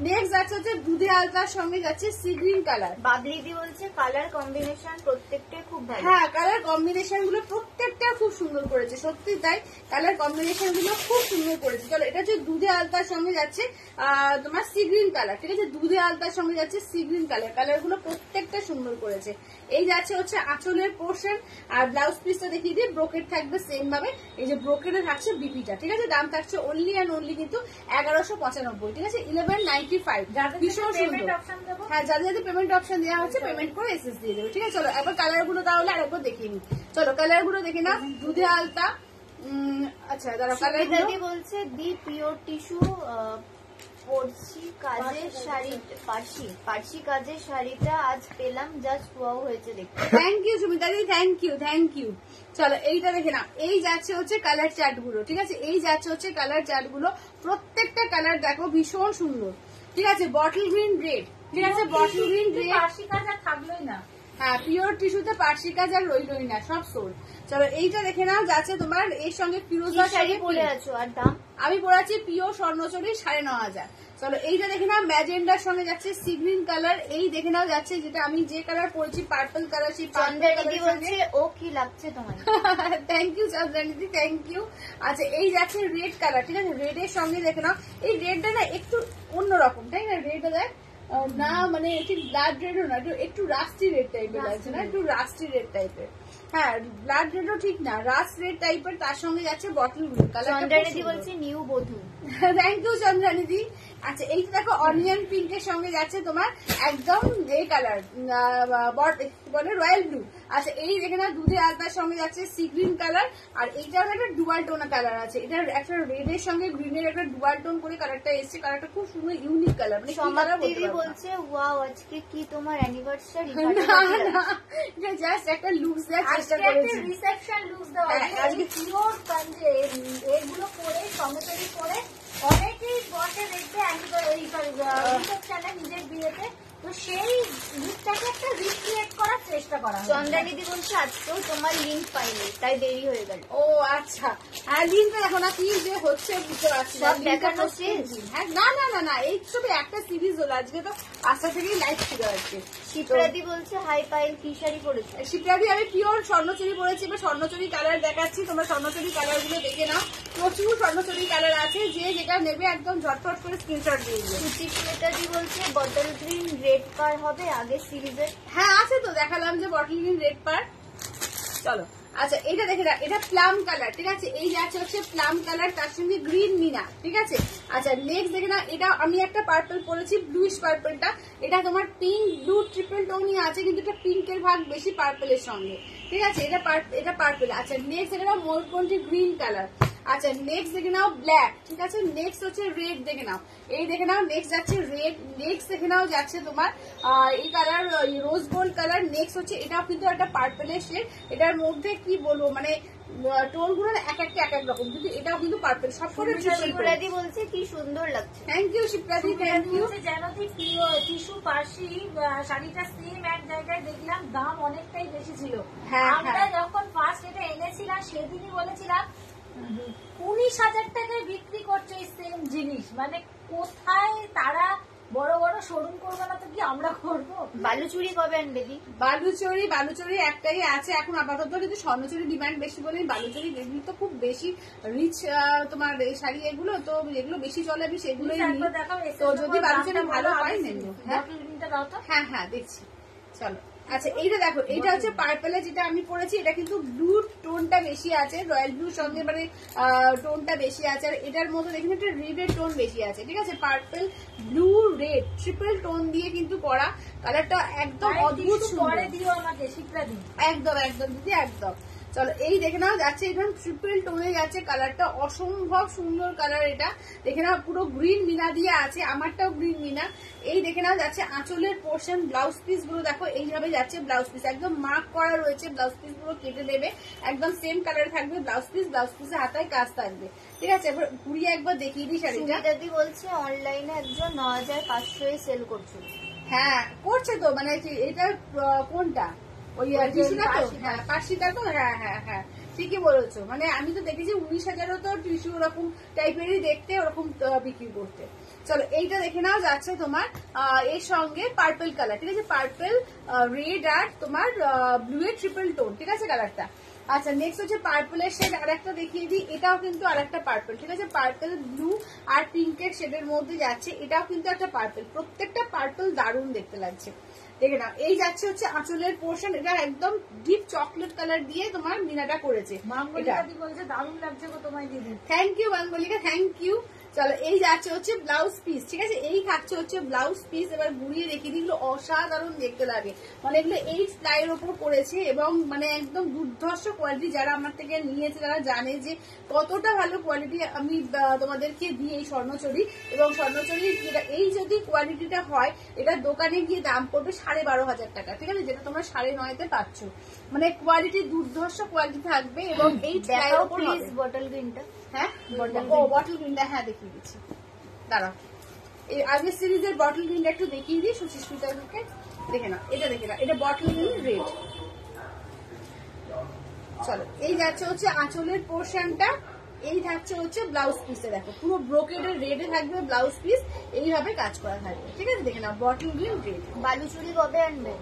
নেক্সট যাচ্ছে হচ্ছে দুধে আলতার সঙ্গে যাচ্ছে সি গ্রিন কালার। বাদরিদি বলছে কালার কম্বিনেশন প্রত্যেকটা খুব ভালো। হ্যাঁ কালার কম্বিনেশন গুলো প্রত্যেকটা খুব সুন্দর করেছে, সত্যি তাই, কালার কম্বিনেশন গুলো খুব সুন্দর করেছে। চলো এটা হচ্ছে দুধে আলতার সঙ্গে যাচ্ছে তোমার সি গ্রিন কালার, ঠিক আছে, দুধে আলতার সঙ্গে যাচ্ছে সি গ্রিন কালার, কালার গুলো প্রত্যেকটা সুন্দর করেছে। এই যাচ্ছে হচ্ছে আঁচলের পোর্শন, আর ব্লাউজ পিসটা দেখিয়ে দিয়ে ব্রোকেট থাকবে সেম ভাবে, এই যে ব্রোকেটে থাকছে বিপিটা, ঠিক আছে, দাম থাকছে অনলি অ্যান্ড অনলি কিন্তু 1195, ঠিক আছে, 1195। ভীষণ সুন্দর। হ্যাঁ যাদের যাদের পেমেন্ট অপশন দেওয়া হচ্ছে পেমেন্ট করে এসএস দিয়ে দেবে, ঠিক আছে। চলো একবার কালার গুলো তাহলে আরেকবার দেখিয়ে নি, চলো কালার গুলো দেখে না। দুধে আলতা, আচ্ছা দাঁড়াও, কালার বলছে দি পিওর টিস্যু পরশি কাজের শাড়ি, পার্সি কাজের শাড়িটা আজ পেলাম, জাস্ট ওয়াও হয়েছে দেখতে। থ্যাংক ইউ সুমিতা দি, থ্যাংক ইউ থ্যাংক ইউ। চলো এইটা দেখে না, এই যাচ্ছে হচ্ছে কালার চার্ট গুলো, ঠিক আছে, এই যাচ্ছে হচ্ছে কালার চার্ট গুলো, প্রত্যেকটা কালার দেখো ভীষণ সুন্দর, ঠিক আছে, বটল গ্রিন রেড, ঠিক আছে, বটল গ্রিন রেড, পার্সি কাজ আর থাকলোই না। হ্যাঁ পিওর টিস্যুতে পার্সি কাজ আর রইলই না, সব সোল। চলো এইটা দেখে নাও, যাচ্ছে তোমার এর সঙ্গে ফিরোজা শাড়ি পরে আছো, আর দাম আমি পড়াচ্ছি পিওর স্বর্ণচুরি 9,500। চলো এইটা দেখে নাও, ম্যাজেন্ডার সঙ্গে যাচ্ছে সি গ্রিন কালার, এই দেখে নাও যাচ্ছে যেটা আমি যে কালার পরেছি পার্পল কালার, সেই বলছে ও কি লাগছে তোমার। থ্যাংক ইউ চন্দ্রানীদি, থ্যাংক ইউ। আচ্ছা এই যাচ্ছে রেড কালার, ঠিক আছে, রেড এর সঙ্গে দেখে নাও, এই রেডটা না একটু অন্যরকম, তাই না, রেডটা দেখ না, মানে একটু ব্লাড রেডও না, একটু রাস্টি রেড টাইপের লাগছে না, একটু রাস্টি রেড টাইপের। হ্যাঁ ব্লাড রেডও ঠিক না, রাস্ট রেড টাইপের, তার সঙ্গে যাচ্ছে বটল গ্রিন কালার। চন্দ্রানীদি বলছে নিউ বধূ। থ্যাংক ইউ চন্দ্রানীদি। আচ্ছা এইটা দেখো অনিয়ন পিঙ্কের সঙ্গে যাচ্ছে তোমার একদম এই কালার বলে রয়্যাল ব্লু। আচ্ছা এই দেখে না দুধে আলতার সঙ্গে যাচ্ছে সি গ্রিন কালার, আর এইটার একটা ডুয়াল টোন কালার আছে, এটার একটা রেড এর সঙ্গে গ্রিনের একটা ডুয়াল টোন করে কালারটা এসছে, কালারটা খুব সুন্দর ইউনিক কালার, মানে সমাপ্তি বলছে ওয়াও আজকে কি তোমার অ্যানিভার্সারি। না না এটা জাস্ট একটা লুকস দেওয়ার চেষ্টা করেছি, রিসেপশন লুকস দেওয়া, আজকে পিওর পাঞ্জে এগুলো পরে সমতলি পরে অনেকেই বসে দেখবে রিসেপশনে নিজের বিয়েতে, তো সেই লুকটাকে একটা রিক্রিয়েট করার চেষ্টা করা। চন্দ্রানীদি বলছে আজকেও তোমার লিঙ্ক পাইনি তাই দেরি হয়ে গেল। ও আচ্ছা হ্যাঁ লিঙ্কটা দেখো না কি যে হচ্ছে বুঝতে পারছি না, দেখানো শেষ। হ্যাঁ না না না না এই সব একটা সিরিজ হলো, আজকে তো আজকে থেকেই লাইভ ছিল আজকে। শিপ্রাদি বলছে হাই পাইল কি শাড়ি পরেছে। শিপ্রাদি আমি পিওর স্বর্ণচুরি পরেছি, এবার স্বর্ণচুরি কালার দেখাচ্ছি, তোমরা স্বর্ণচুরি কালার গুলো দেখে নাও, প্রচুর স্বর্ণচুরি কালার আছে, যে যেটা নেবে একদম ঝটফট করে স্ক্রিনশট দিয়ে দিও। সুচিত্রাদি বলছে বটল গ্রিন রেড পার হবে আগের সিরিজের। হ্যাঁ আছে তো, দেখালাম যে বটল গ্রিন রেড পার। চলো আচ্ছা এটা দেখে না, এটা প্লাম কালার, ঠিক আছে, এই যাচ্ছে হচ্ছে প্লাম কালার, তার সঙ্গে গ্রিন মিনা, ঠিক আছে। আচ্ছা নেক্সট দেখে না, এটা আমি একটা পার্পল পরেছি, ব্লুইশ পার্পলটা, এটা তোমার পিঙ্ক ব্লু ট্রিপল ট্রিপল টোনই আছে, কিন্তু এটা পিঙ্কের ভাগ বেশি পার্পেলের সঙ্গে, ঠিক আছে। এটা পার্পেল। আচ্ছা নেক্সট দেখে নাও ময়ূরকণ্ঠী গ্রিন কালার। আচ্ছা নেক্সট দেখে নাও ব্ল্যাক, ঠিক আছে। নেক্সট হচ্ছে রেড দেখে নাও, এই দেখে নাও নেক্সট যাচ্ছে রেড। নেক্সট দেখে নাও যাচ্ছে তোমার এই colour rose gold colour. Next হচ্ছে এটাও কিন্তু একটা পার্পেলের শেড। এটার মধ্যে কি বলবো মানে টোন গুলো এক এক রকম, কিন্তু এটাও কিন্তু পার্পেল। সব করে শিপ্রাদি বলছে কি সুন্দর লাগছে। থ্যাংক ইউ শিপ্রাদি, থ্যাংক ইউ। যেন টিস্যু পার্সি শাড়িটা সেম এক জায়গায় দেখলাম, দাম অনেকটাই বেশি ছিল। আমরা যখন ফার্স্ট এটা এনেছিলাম সেদিনই বলেছিলাম 19,000 টাকায় বিক্রি করছে এই সেম জিনিস। মানে কোথায় তারা বড় বড় শোরুম করবে না তো কি আমরা করবো? বালুচুরি কবে আনবে? বালুচুরি একটাই আছে এখন আপাতত, কিন্তু স্বর্ণচুরি ডিমান্ড বেশি বলেই বালুচুরি। এগুলো তো খুব বেশি রিচ তোমার শাড়ি, এগুলো তো যেগুলো বেশি চলে আমি সেগুলোই নিই। তো যদি বালুচুরি ভালো পাই নেবো। হ্যাঁ হ্যাঁ দেখছি, চলো। আচ্ছা এইটা দেখো, এইটা হচ্ছে পার্পেলে যেটা আমি পরেছি, এটা কিন্তু ব্লু টোনটা বেশি আছে, রয়্যাল ব্লুর সঙ্গে মানে টোনটা বেশি আছে। আর এটার মধ্যে দেখুন একটা রেডের টোন বেশি আছে, ঠিক আছে। Purple blue red triple tone দিয়ে কিন্তু করা। কালারটা একদম অদ্ভুত সুন্দর। একদম একদম দিদি একদম। চলো এই দেখে নাও যাচ্ছে এখানে ট্রিপল টোনে যাচ্ছে, কালারটা অসম্ভব সুন্দর কালার। এটা দেখে নাও পুরো গ্রিন মিনা দিয়ে আছে, আমারটাও গ্রিন মিনা। এই দেখে নাও যাচ্ছে আঁচলের পোর্শন, ব্লাউজ পিস গুলো দেখো এইভাবে যাচ্ছে। ব্লাউজ পিস একদম মার্ক করা রয়েছে, ব্লাউজ পিস গুলো কেটে দেবে, একদম সেম কালারে থাকবে ব্লাউজ পিস। ব্লাউজ পিসে হাতায় কাজ থাকবে, ঠিক আছে। এবার ঘুরিয়ে একবার দেখিয়ে দিই শাড়িটা। দাদি বলছে অনলাইনে একজন 9,500 সেল করছে। হ্যাঁ করছে তো, মানে এটা কোনটা ওই টিস্যুটা তো? হ্যাঁ পার্সিটা তো, হ্যাঁ হ্যাঁ হ্যাঁ ঠিকই বলেছো। মানে আমি তো দেখেছি 19,000ও তো টিস্যু ওরকম টাইপেরই দেখতে, ওরকম বিক্রি করতে। চলো এইটা দেখে নাও যাচ্ছে তোমার এর সঙ্গে পার্পল কালার, ঠিক আছে। পার্পল রেড আর তোমার ব্লু এর ট্রিপল টোন, ঠিক আছে কালারটা। আচ্ছা নেক্সট হচ্ছে পার্পলের শেড আর একটা দেখিয়ে দিই, এটাও কিন্তু আর একটা পার্পল, ঠিক আছে। পার্পল ব্লু আর পিঙ্কের শেডের মধ্যে যাচ্ছে, এটাও কিন্তু একটা পার্পল। প্রত্যেকটা পার্পল দারুণ দেখতে লাগছে, দেখে নাও। এই যাচ্ছে হচ্ছে আঁচলের পোর্শন, এটা একদম ডিপ চকলেট কালার দিয়ে তোমার মিনাটা করেছে। দারুণ লাগছে গো তোমায় দিদি। Thank you Banglika, thank you. চলো এই যাচ্ছে হচ্ছে ব্লাউজ পিস, ঠিক আছে। এই থাকছে হচ্ছে ব্লাউজ পিস। এবার ঘুরিয়ে দেখিয়ে দিই, অসাধারণ দেখতে লাগে। মানে এগুলো 8 প্লাইয়ের ওপর করেছে এবং মানে একদম দুর্ধর্ষ কোয়ালিটি। যারা আমার থেকে নিয়েছে তারা জানে যে কতটা ভালো কোয়ালিটি আমি তোমাদেরকে দিই এই স্বর্ণচুরি। এবং স্বর্ণচুরি এই যদি কোয়ালিটিটা হয়, এটা দোকানে গিয়ে দাম পড়বে 12,500 টাকা, ঠিক আছে। যেটা তোমরা 9.5-তে পাচ্ছ। মানে কোয়ালিটি দুর্ধর্ষ কোয়ালিটি থাকবে এবং এই বটল গ্রিনটা, হ্যাঁ বটল গ্রিনটা, হ্যাঁ দেখিয়ে দিচ্ছি দাঁড়াও। এই আগের সিরিজের বটল গ্রিনটা একটু দেখিয়ে দিই সুচিস্মিতাকে, দেখে না। এটা দেখে না, এটা বটল গ্রিন রেড। চলো এই যাচ্ছে হচ্ছে আঁচলের পোর্শনটা, এই থাকছে হচ্ছে ব্লাউজ পিসে। দেখো পুরো ব্রোকেডের রেডে থাকবে ব্লাউজ পিস, এইভাবে কাজ করা থাকবে, ঠিক আছে। দেখে না বটল গ্রিন রেড। বালুচুরি কবে আনবে?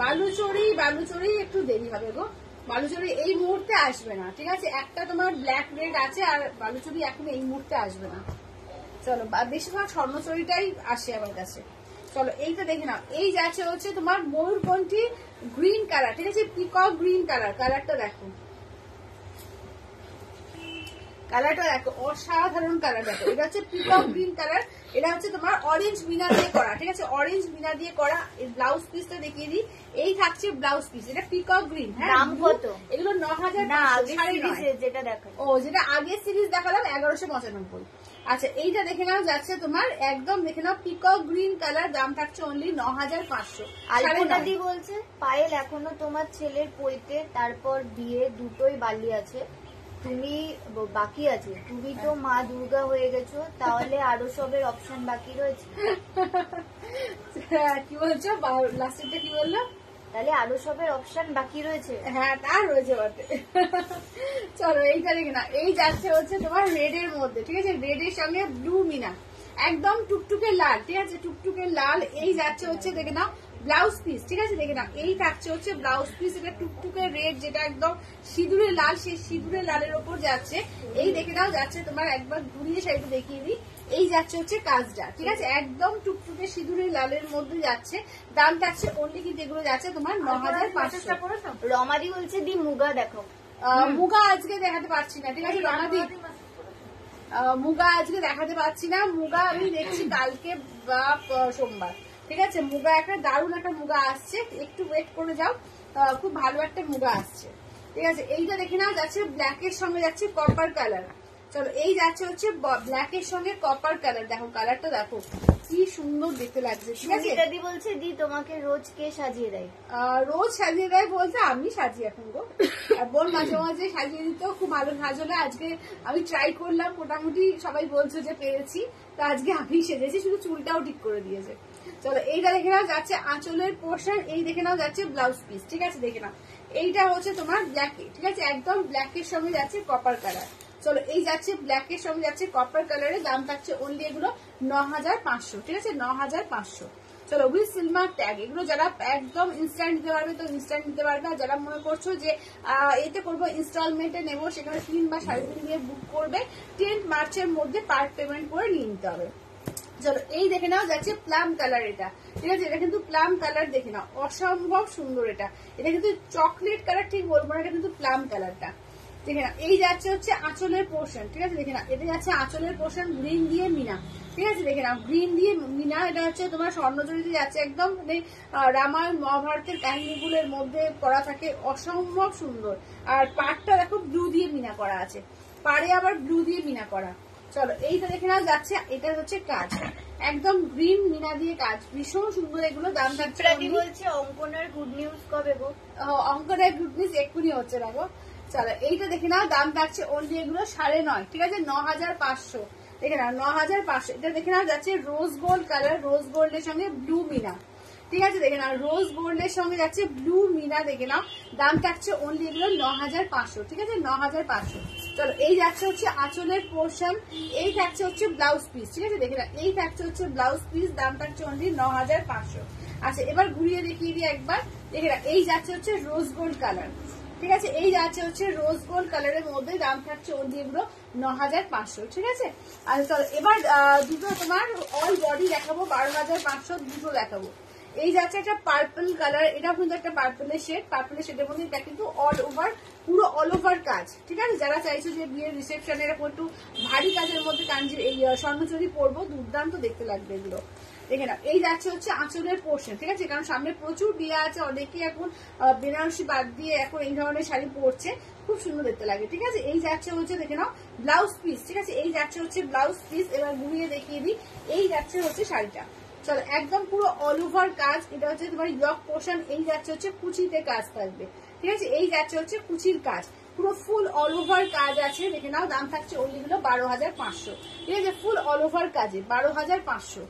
বালুচুরি একটু দেরি হবে গো। বালুচুরি এই মুহূর্তে আসবে না, ঠিক আছে। একটা তোমার ব্ল্যাক রেড আছে, আর বালুচুরি এখন এই মুহূর্তে আসবে না। চলো বেশিরভাগ স্বর্ণচুরিটাই আসে আমার কাছে। চলো এইটা দেখে নাও, এই যাচ্ছে হচ্ছে তোমার ময়ূরকণ্ঠী গ্রিন কালার, ঠিক আছে। পিকক গ্রিন কালার, কালারটা দেখো, কালারটা দেখো অসাধারণ কালার। দেখো এটা হচ্ছে পিকক গ্রিন কালার, এটা হচ্ছে তোমার অরেঞ্জ মিনা দিয়ে করা, ঠিক আছে। অরেঞ্জ মিনা দিয়ে করা। এই ব্লাউজ পিসটা দেখিয়ে দিই, এই থাকছে ব্লাউজ পিস। এটা পিকক গ্রিন। দাম কত? এগুলো 9,000 যেটা দেখো, ও যেটা আগের সিরিজ দেখালাম 1195। আচ্ছা এইটা দেখে নাও যাচ্ছে তোমার একদম দেখে নাও পিকক গ্রিন কালার, দাম থাকছে অনলি 9,500। আলপনাদি বলছে পায়েল এখনো তোমার ছেলের পৈতে তারপর বিয়ে দুটোই বালি আছে, তুমি বাকি আছে। তুমি তো মা দুর্গা হয়ে গেছো, তাহলে আরো সবের অপশন বাকি রয়েছে। কি বলছো লাস্টেরটা কি বললো? তাহলে আরো সবের অপশন বাকি রয়েছে। হ্যাঁ তা রয়েছে বটে। চলো এইটা দেখে না, এই যাচ্ছে হচ্ছে তোমার রেড এর মধ্যে, ঠিক আছে। রেড এর সঙ্গে ব্লু মিনা, একদম টুকটুকে লাল, ঠিক আছে। টুকটুকে লাল। এই যাচ্ছে হচ্ছে দেখে নাও ব্লাউজ পিস, ঠিক আছে। দেখে নাও এই থাকছে হচ্ছে ব্লাউজ পিস। এটা টুকটুকে রেড, যেটা একদম সিঁদুরে লাল, সেই সিঁদুরে লালের ওপর যাচ্ছে। এই দেখে নাও যাচ্ছে তোমার, একবার ঘুরিয়ে শাড়িটা দেখিয়ে দিই। এই যাচ্ছে হচ্ছে কাজটা, ঠিক আছে। একদম টুকটুকে সিঁদুরে লালের মধ্যে যাচ্ছে, দাম থাকছে অনলি কিন্তু এগুলো যাচ্ছে তোমার 9,500। রমাদি বলছে দি মুগা দেখো। মুগা আজকে দেখাতে পারছি না, ঠিক আছে রমাদি। মুগা আজকে দেখাতে পারছি না, মুগা আমি দেখছি কালকে বা সোমবার। ঠিক আছে, মুগা একটা দারুণ একটা মুগা আসছে, একটু ওয়েট করে যাও, খুব ভালো একটা মুগা আসছে। ঠিক আছে, এইটা দেখে নাও যাচ্ছে ব্ল্যাকের সঙ্গে যাচ্ছে কপার কালার। চলো এই যাচ্ছে হচ্ছে ব্ল্যাকের সঙ্গে কপার কালার, দেখো কালারটা দেখো কি সুন্দর দেখতে লাগছে। ঠিক আছে, দি বলছে দি তোমাকে রোজ কে সাজিয়ে দেয়? রোজ সাজিয়ে দেয় বলতে আমি সাজিয়ে এখন গো, বোন মাঝে মাঝে সাজিয়ে দিতেও খুব ভালো সাজলে। আজকে আমি ট্রাই করলাম, মোটামুটি সবাই বলছে যে পেরেছি, তো আজকে আমি সেজেছি, শুধু চুলটাও ঠিক করে দিয়েছে। চলো এইটা দেখে নাও যাচ্ছে আঁচলের পোর্শন, এই দেখে নাও যাচ্ছে ব্লাউজ পিস। ঠিক আছে, দেখে নাও এইটা হচ্ছে তোমার ব্ল্যাকে, ঠিক আছে, একদম ব্ল্যাকের সঙ্গে যাচ্ছে কপার কালার। চলো এই যাচ্ছে ব্ল্যাকের সঙ্গে যাচ্ছে কপার কালারের, দাম থাকছে অনলি এগুলো 9500। ঠিক আছে, 9500। চলো উইথ সিলভার ট্যাগ, এগুলো যারা একদম ইনস্ট্যান্ট নিতে পারবে তো ইনস্ট্যান্ট নিতে পারবে, আর যারা মনে করছো যে এতে করবো ইনস্টলমেন্টে নেবো, সেখানে 3 বা 3.5 দিয়ে বুক করবে, 10 মার্চের মধ্যে পার্ট পেমেন্ট করে নিয়ে নিতে হবে। চলো এই দেখে নাও যাচ্ছে প্লাম কালার, এটা ঠিক আছে, এটা কিন্তু প্লাম কালার, দেখে নাও অসম্ভব সুন্দর। এটা কিন্তু চকলেট কালার ঠিক বলবো না, এটা কিন্তু প্লাম কালারটা। দেখে না এই যাচ্ছে হচ্ছে আঁচলের পোর্শন। ঠিক আছে, দেখে না এটা যাচ্ছে আঁচলের পোর্শন গ্রিন দিয়ে মিনা। ঠিক আছে, দেখে নাও গ্রিন দিয়ে মিনা, এটা হচ্ছে তোমার স্বর্ণজরিতে যাচ্ছে, একদম মানে রামায়ণ মহাভারতের কাহিনীগুলোর মধ্যে করা থাকে, অসম্ভব সুন্দর। আর পাড়টা দেখো ব্লু দিয়ে মিনা করা আছে, পাড়ে আবার ব্লু দিয়ে মিনা করা। চলো এইটা দেখে নাও যাচ্ছে, এটা হচ্ছে কাজ একদম গ্রিন মিনা দিয়ে কাজ, ভীষণ সুন্দর এগুলো। দাম থাকছে বলছে অঙ্কনার গুড নিউজ কবে গো? অঙ্কনার গুড নিউজ এক্ষুনি হচ্ছে না গো। চলো এইটা দেখে নাও দাম থাকছে অনলি এগুলো 9.5। ঠিক আছে, 9500। দেখে নাও 9500। এটা দেখে নাও যাচ্ছে রোজ গোল্ড কালার, রোজ গোল্ডের সঙ্গে ব্লু মিনা। ঠিক আছে, দেখে নাও রোজ গোল্ডের সঙ্গে যাচ্ছে ব্লু মিনা, দেখে নাও দাম থাকছে অনলি এগুলো 9500। ঠিক আছে, 9500। চলো এই যাচ্ছে হচ্ছে আঁচলের পোর্শন, এই থাকছে হচ্ছে ব্লাউজ পিস। ঠিক আছে, দেখে নাও এই থাকছে হচ্ছে ব্লাউজ পিস, দাম থাকছে অনলি 9500। আচ্ছা এবার ঘুরিয়ে দেখিয়ে দিই একবার, দেখে নাও এই যাচ্ছে হচ্ছে রোজ গোল্ড কালার। ঠিক আছে, এই যাচ্ছে হচ্ছে রোজ গোল্ড কালারের মধ্যে, দাম থাকছে অনলি এগুলো 9500। ঠিক আছে, আর চলো এবার দুটো তোমার অল বডি দেখাবো, 12500 দুটো দেখাবো। এই যাচ্ছে একটা পার্পল কালার, এটা কিন্তু একটা পার্পলের শেড, পার্পলের শেডের মধ্যে এটা কিন্তু অল ওভার, পুরো অল ওভার কাজ। ঠিক আছে, যারা চাইছো যে বিয়ের রিসেপশনে এরকম একটু ভারী কাজের মধ্যে কাঞ্জির এই স্বর্ণচুরি পরবো, দুর্দান্ত দেখতে লাগবে এগুলো। দেখে নাও এই যাচ্ছে হচ্ছে আঁচলের পোর্শন। ঠিক আছে, কারণ সামনে প্রচুর বিয়ে আছে, অনেকে এখন বেনারসি বাদ দিয়ে এখন এই ধরনের শাড়ি পরছে, খুব সুন্দর দেখতে লাগে। ঠিক আছে, এই যাচ্ছে হচ্ছে দেখে নাও ব্লাউজ পিস। ঠিক আছে, এই যাচ্ছে হচ্ছে ব্লাউজ পিস। এবার ঘুরিয়ে দেখিয়ে দিই, এই যাচ্ছে হচ্ছে শাড়িটা। চলো একদম পুরো অল ওভার কাজ, এটা হচ্ছে তোমার ইয়ক পোর্শন, এই যাচ্ছে হচ্ছে কুচিতে কাজ থাকবে। ঠিক আছে, এই যাচ্ছে হচ্ছে কুচির কাজ, পুরো ফুল অল ওভার কাজ আছে। দেখে নাও দাম থাকছে ওই গুলো 12500। ঠিক আছে, ফুল অল ওভার কাজে 12500।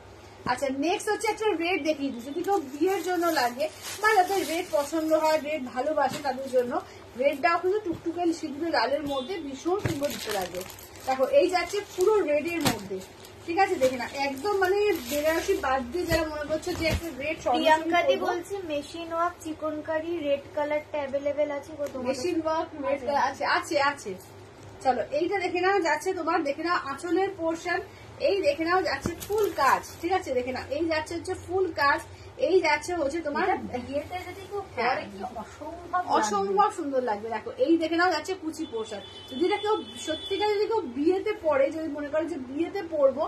আচ্ছা নেক্সট হচ্ছে একটা রেড দেখিয়ে দিই, যদি কেউ বিয়ের জন্য লাগে বা যাদের রেড পছন্দ হয়, রেড ভালোবাসে, তাদের জন্য রেডটাও কিন্তু টুকটুকে সিঁদুরে লালের মধ্যে ভীষণ সুন্দর দিতে লাগে। দেখো এই যাচ্ছে পুরো রেডের মধ্যে। ঠিক আছে, দেখে না একদম মানে বেনারসি বাদ দিয়ে যারা মনে করছে যে একটা রেড, প্রিয়াঙ্কাদি বলছে মেশিন ওয়ার্ক চিকনকারি রেড কালারটা অ্যাভেলেবেল আছে গো তোমার? মেশিন ওয়ার্ক রেড আছে, আছে আছে। চলো এইটা দেখে নাও যাচ্ছে তোমার, দেখে নাও আঁচলের পোর্শন, এই দেখে নাও যাচ্ছে ফুল কাজ। ঠিক আছে, দেখে নাও এই যাচ্ছে হচ্ছে ফুল কাজ, এই যাচ্ছে হচ্ছে তোমার বিয়েতে যদি কেউ পরে কি অসম্ভব সুন্দর লাগবে। দেখো এই দেখে নাও যাচ্ছে কুচি পোর্শন, যদি এটা কেউ সত্যিকার যদি কেউ বিয়েতে পরে, যদি মনে করে যে বিয়েতে পরবো,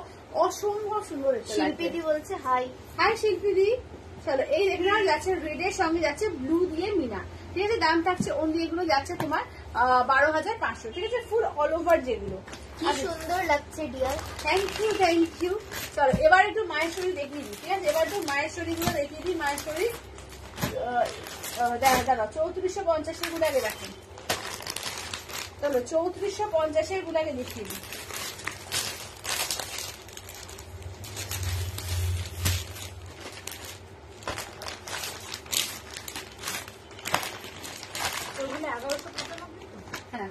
অসম্ভব সুন্দর দেখতে লাগবে। শিল্পীদি বলছে হাই হাই শিল্পীদি। চলো এই দেখে নাও যাচ্ছে রেডের সঙ্গে যাচ্ছে ব্লু দিয়ে মিনা। ঠিক আছে, দাম থাকছে অনলি এগুলো যাচ্ছে তোমার 12500। ঠিক আছে, ফুল অল ওভার যেগুলো, কি সুন্দর লাগছে dear, thank you thank you. চলো এবার একটু মায়েশ্বরী দেখিয়ে দিই। ঠিক আছে, এবার একটু মায়েশ্বরী গুলো দেখিয়ে দিই। মায়েশ্বরী দাঁড়া 3450 গুলো আগে দেখেন। চলো 3450 গুলো আগে দেখিয়ে দিই। ওইগুলো 1195 তো? হ্যাঁ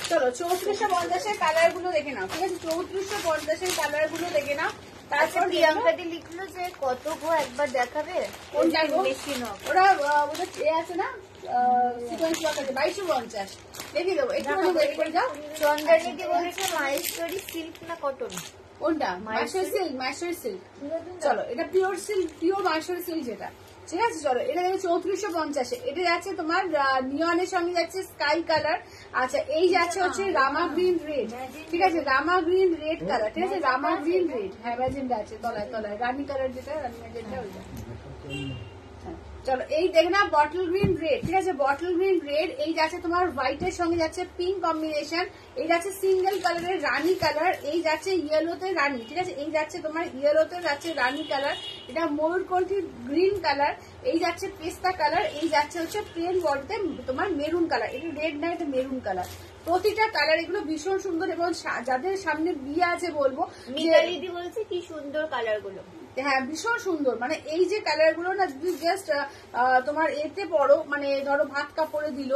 চলো 3450 কালার গুলো দেখে নাও। ঠিক আছে, 3450 কালার গুলো দেখে নাও। তারপর প্রিয়াঙ্কাদি লিখলো যে কত গো একবার দেখাবে? কোনটা গো? মেশিন ওয়ার্ক ওরা ওদের এ আছে না, সিকোয়েন্স ওয়ার্ক আছে 2250, দেখিয়ে দেবো। একটু ওয়েট করে যাও। চন্দ্রানীদি বলছে মাহেশ্বরী সিল্ক না কটন? কোনটা? Maheshwari silk, Maheshwari silk. চলো এটা pure silk, pure Maheshwari silk যেটা। ঠিক আছে। চলো এটা দেখো 3450, এটা যাচ্ছে তোমার নিয়নের সঙ্গে যাচ্ছে স্কাই কালার। আচ্ছা এই যাচ্ছে হচ্ছে রামা গ্রিন রেড, ঠিক আছে, রামা গ্রিন রেড কালার, ঠিক আছে, রামা গ্রিন রেড, হ্যাঁ ম্যাজেন্ডা আছে তলায় তলায়, রানি কালার যেটা, রানি ম্যাজেন্ডা ওইটা। চলো এই দেখে না বটল গ্রিন রেড, ঠিক আছে, বটল গ্রিন রেড। এই যাচ্ছে তোমার হোয়াইটের সঙ্গে যাচ্ছে পিঙ্ক কম্বিনেশন, এই যাচ্ছে সিঙ্গেল কালারের রানী কালার, এই যাচ্ছে ইয়েলোতে রানী, ঠিক আছে, এই যাচ্ছে তোমার ইয়েলোতে যাচ্ছে রানী কালার, এটা ময়ূরকণ্ঠী গ্রিন কালার, এই যাচ্ছে পেস্তা কালার, এই যাচ্ছে হচ্ছে প্লেন বডিতে তোমার মেরুন কালার, এটা রেড না এটা মেরুন কালার। প্রতিটা কালার এগুলো ভীষণ সুন্দর এবং যাদের সামনে বিয়ে আছে বলবো মিতালিদি বলছে কি সুন্দর কালার গুলো, হ্যাঁ ভীষণ সুন্দর, মানে এই যে কালার গুলো না যদি জাস্ট তোমার এতে পড়ো, মানে ধরো ভাত কাপড়ে দিল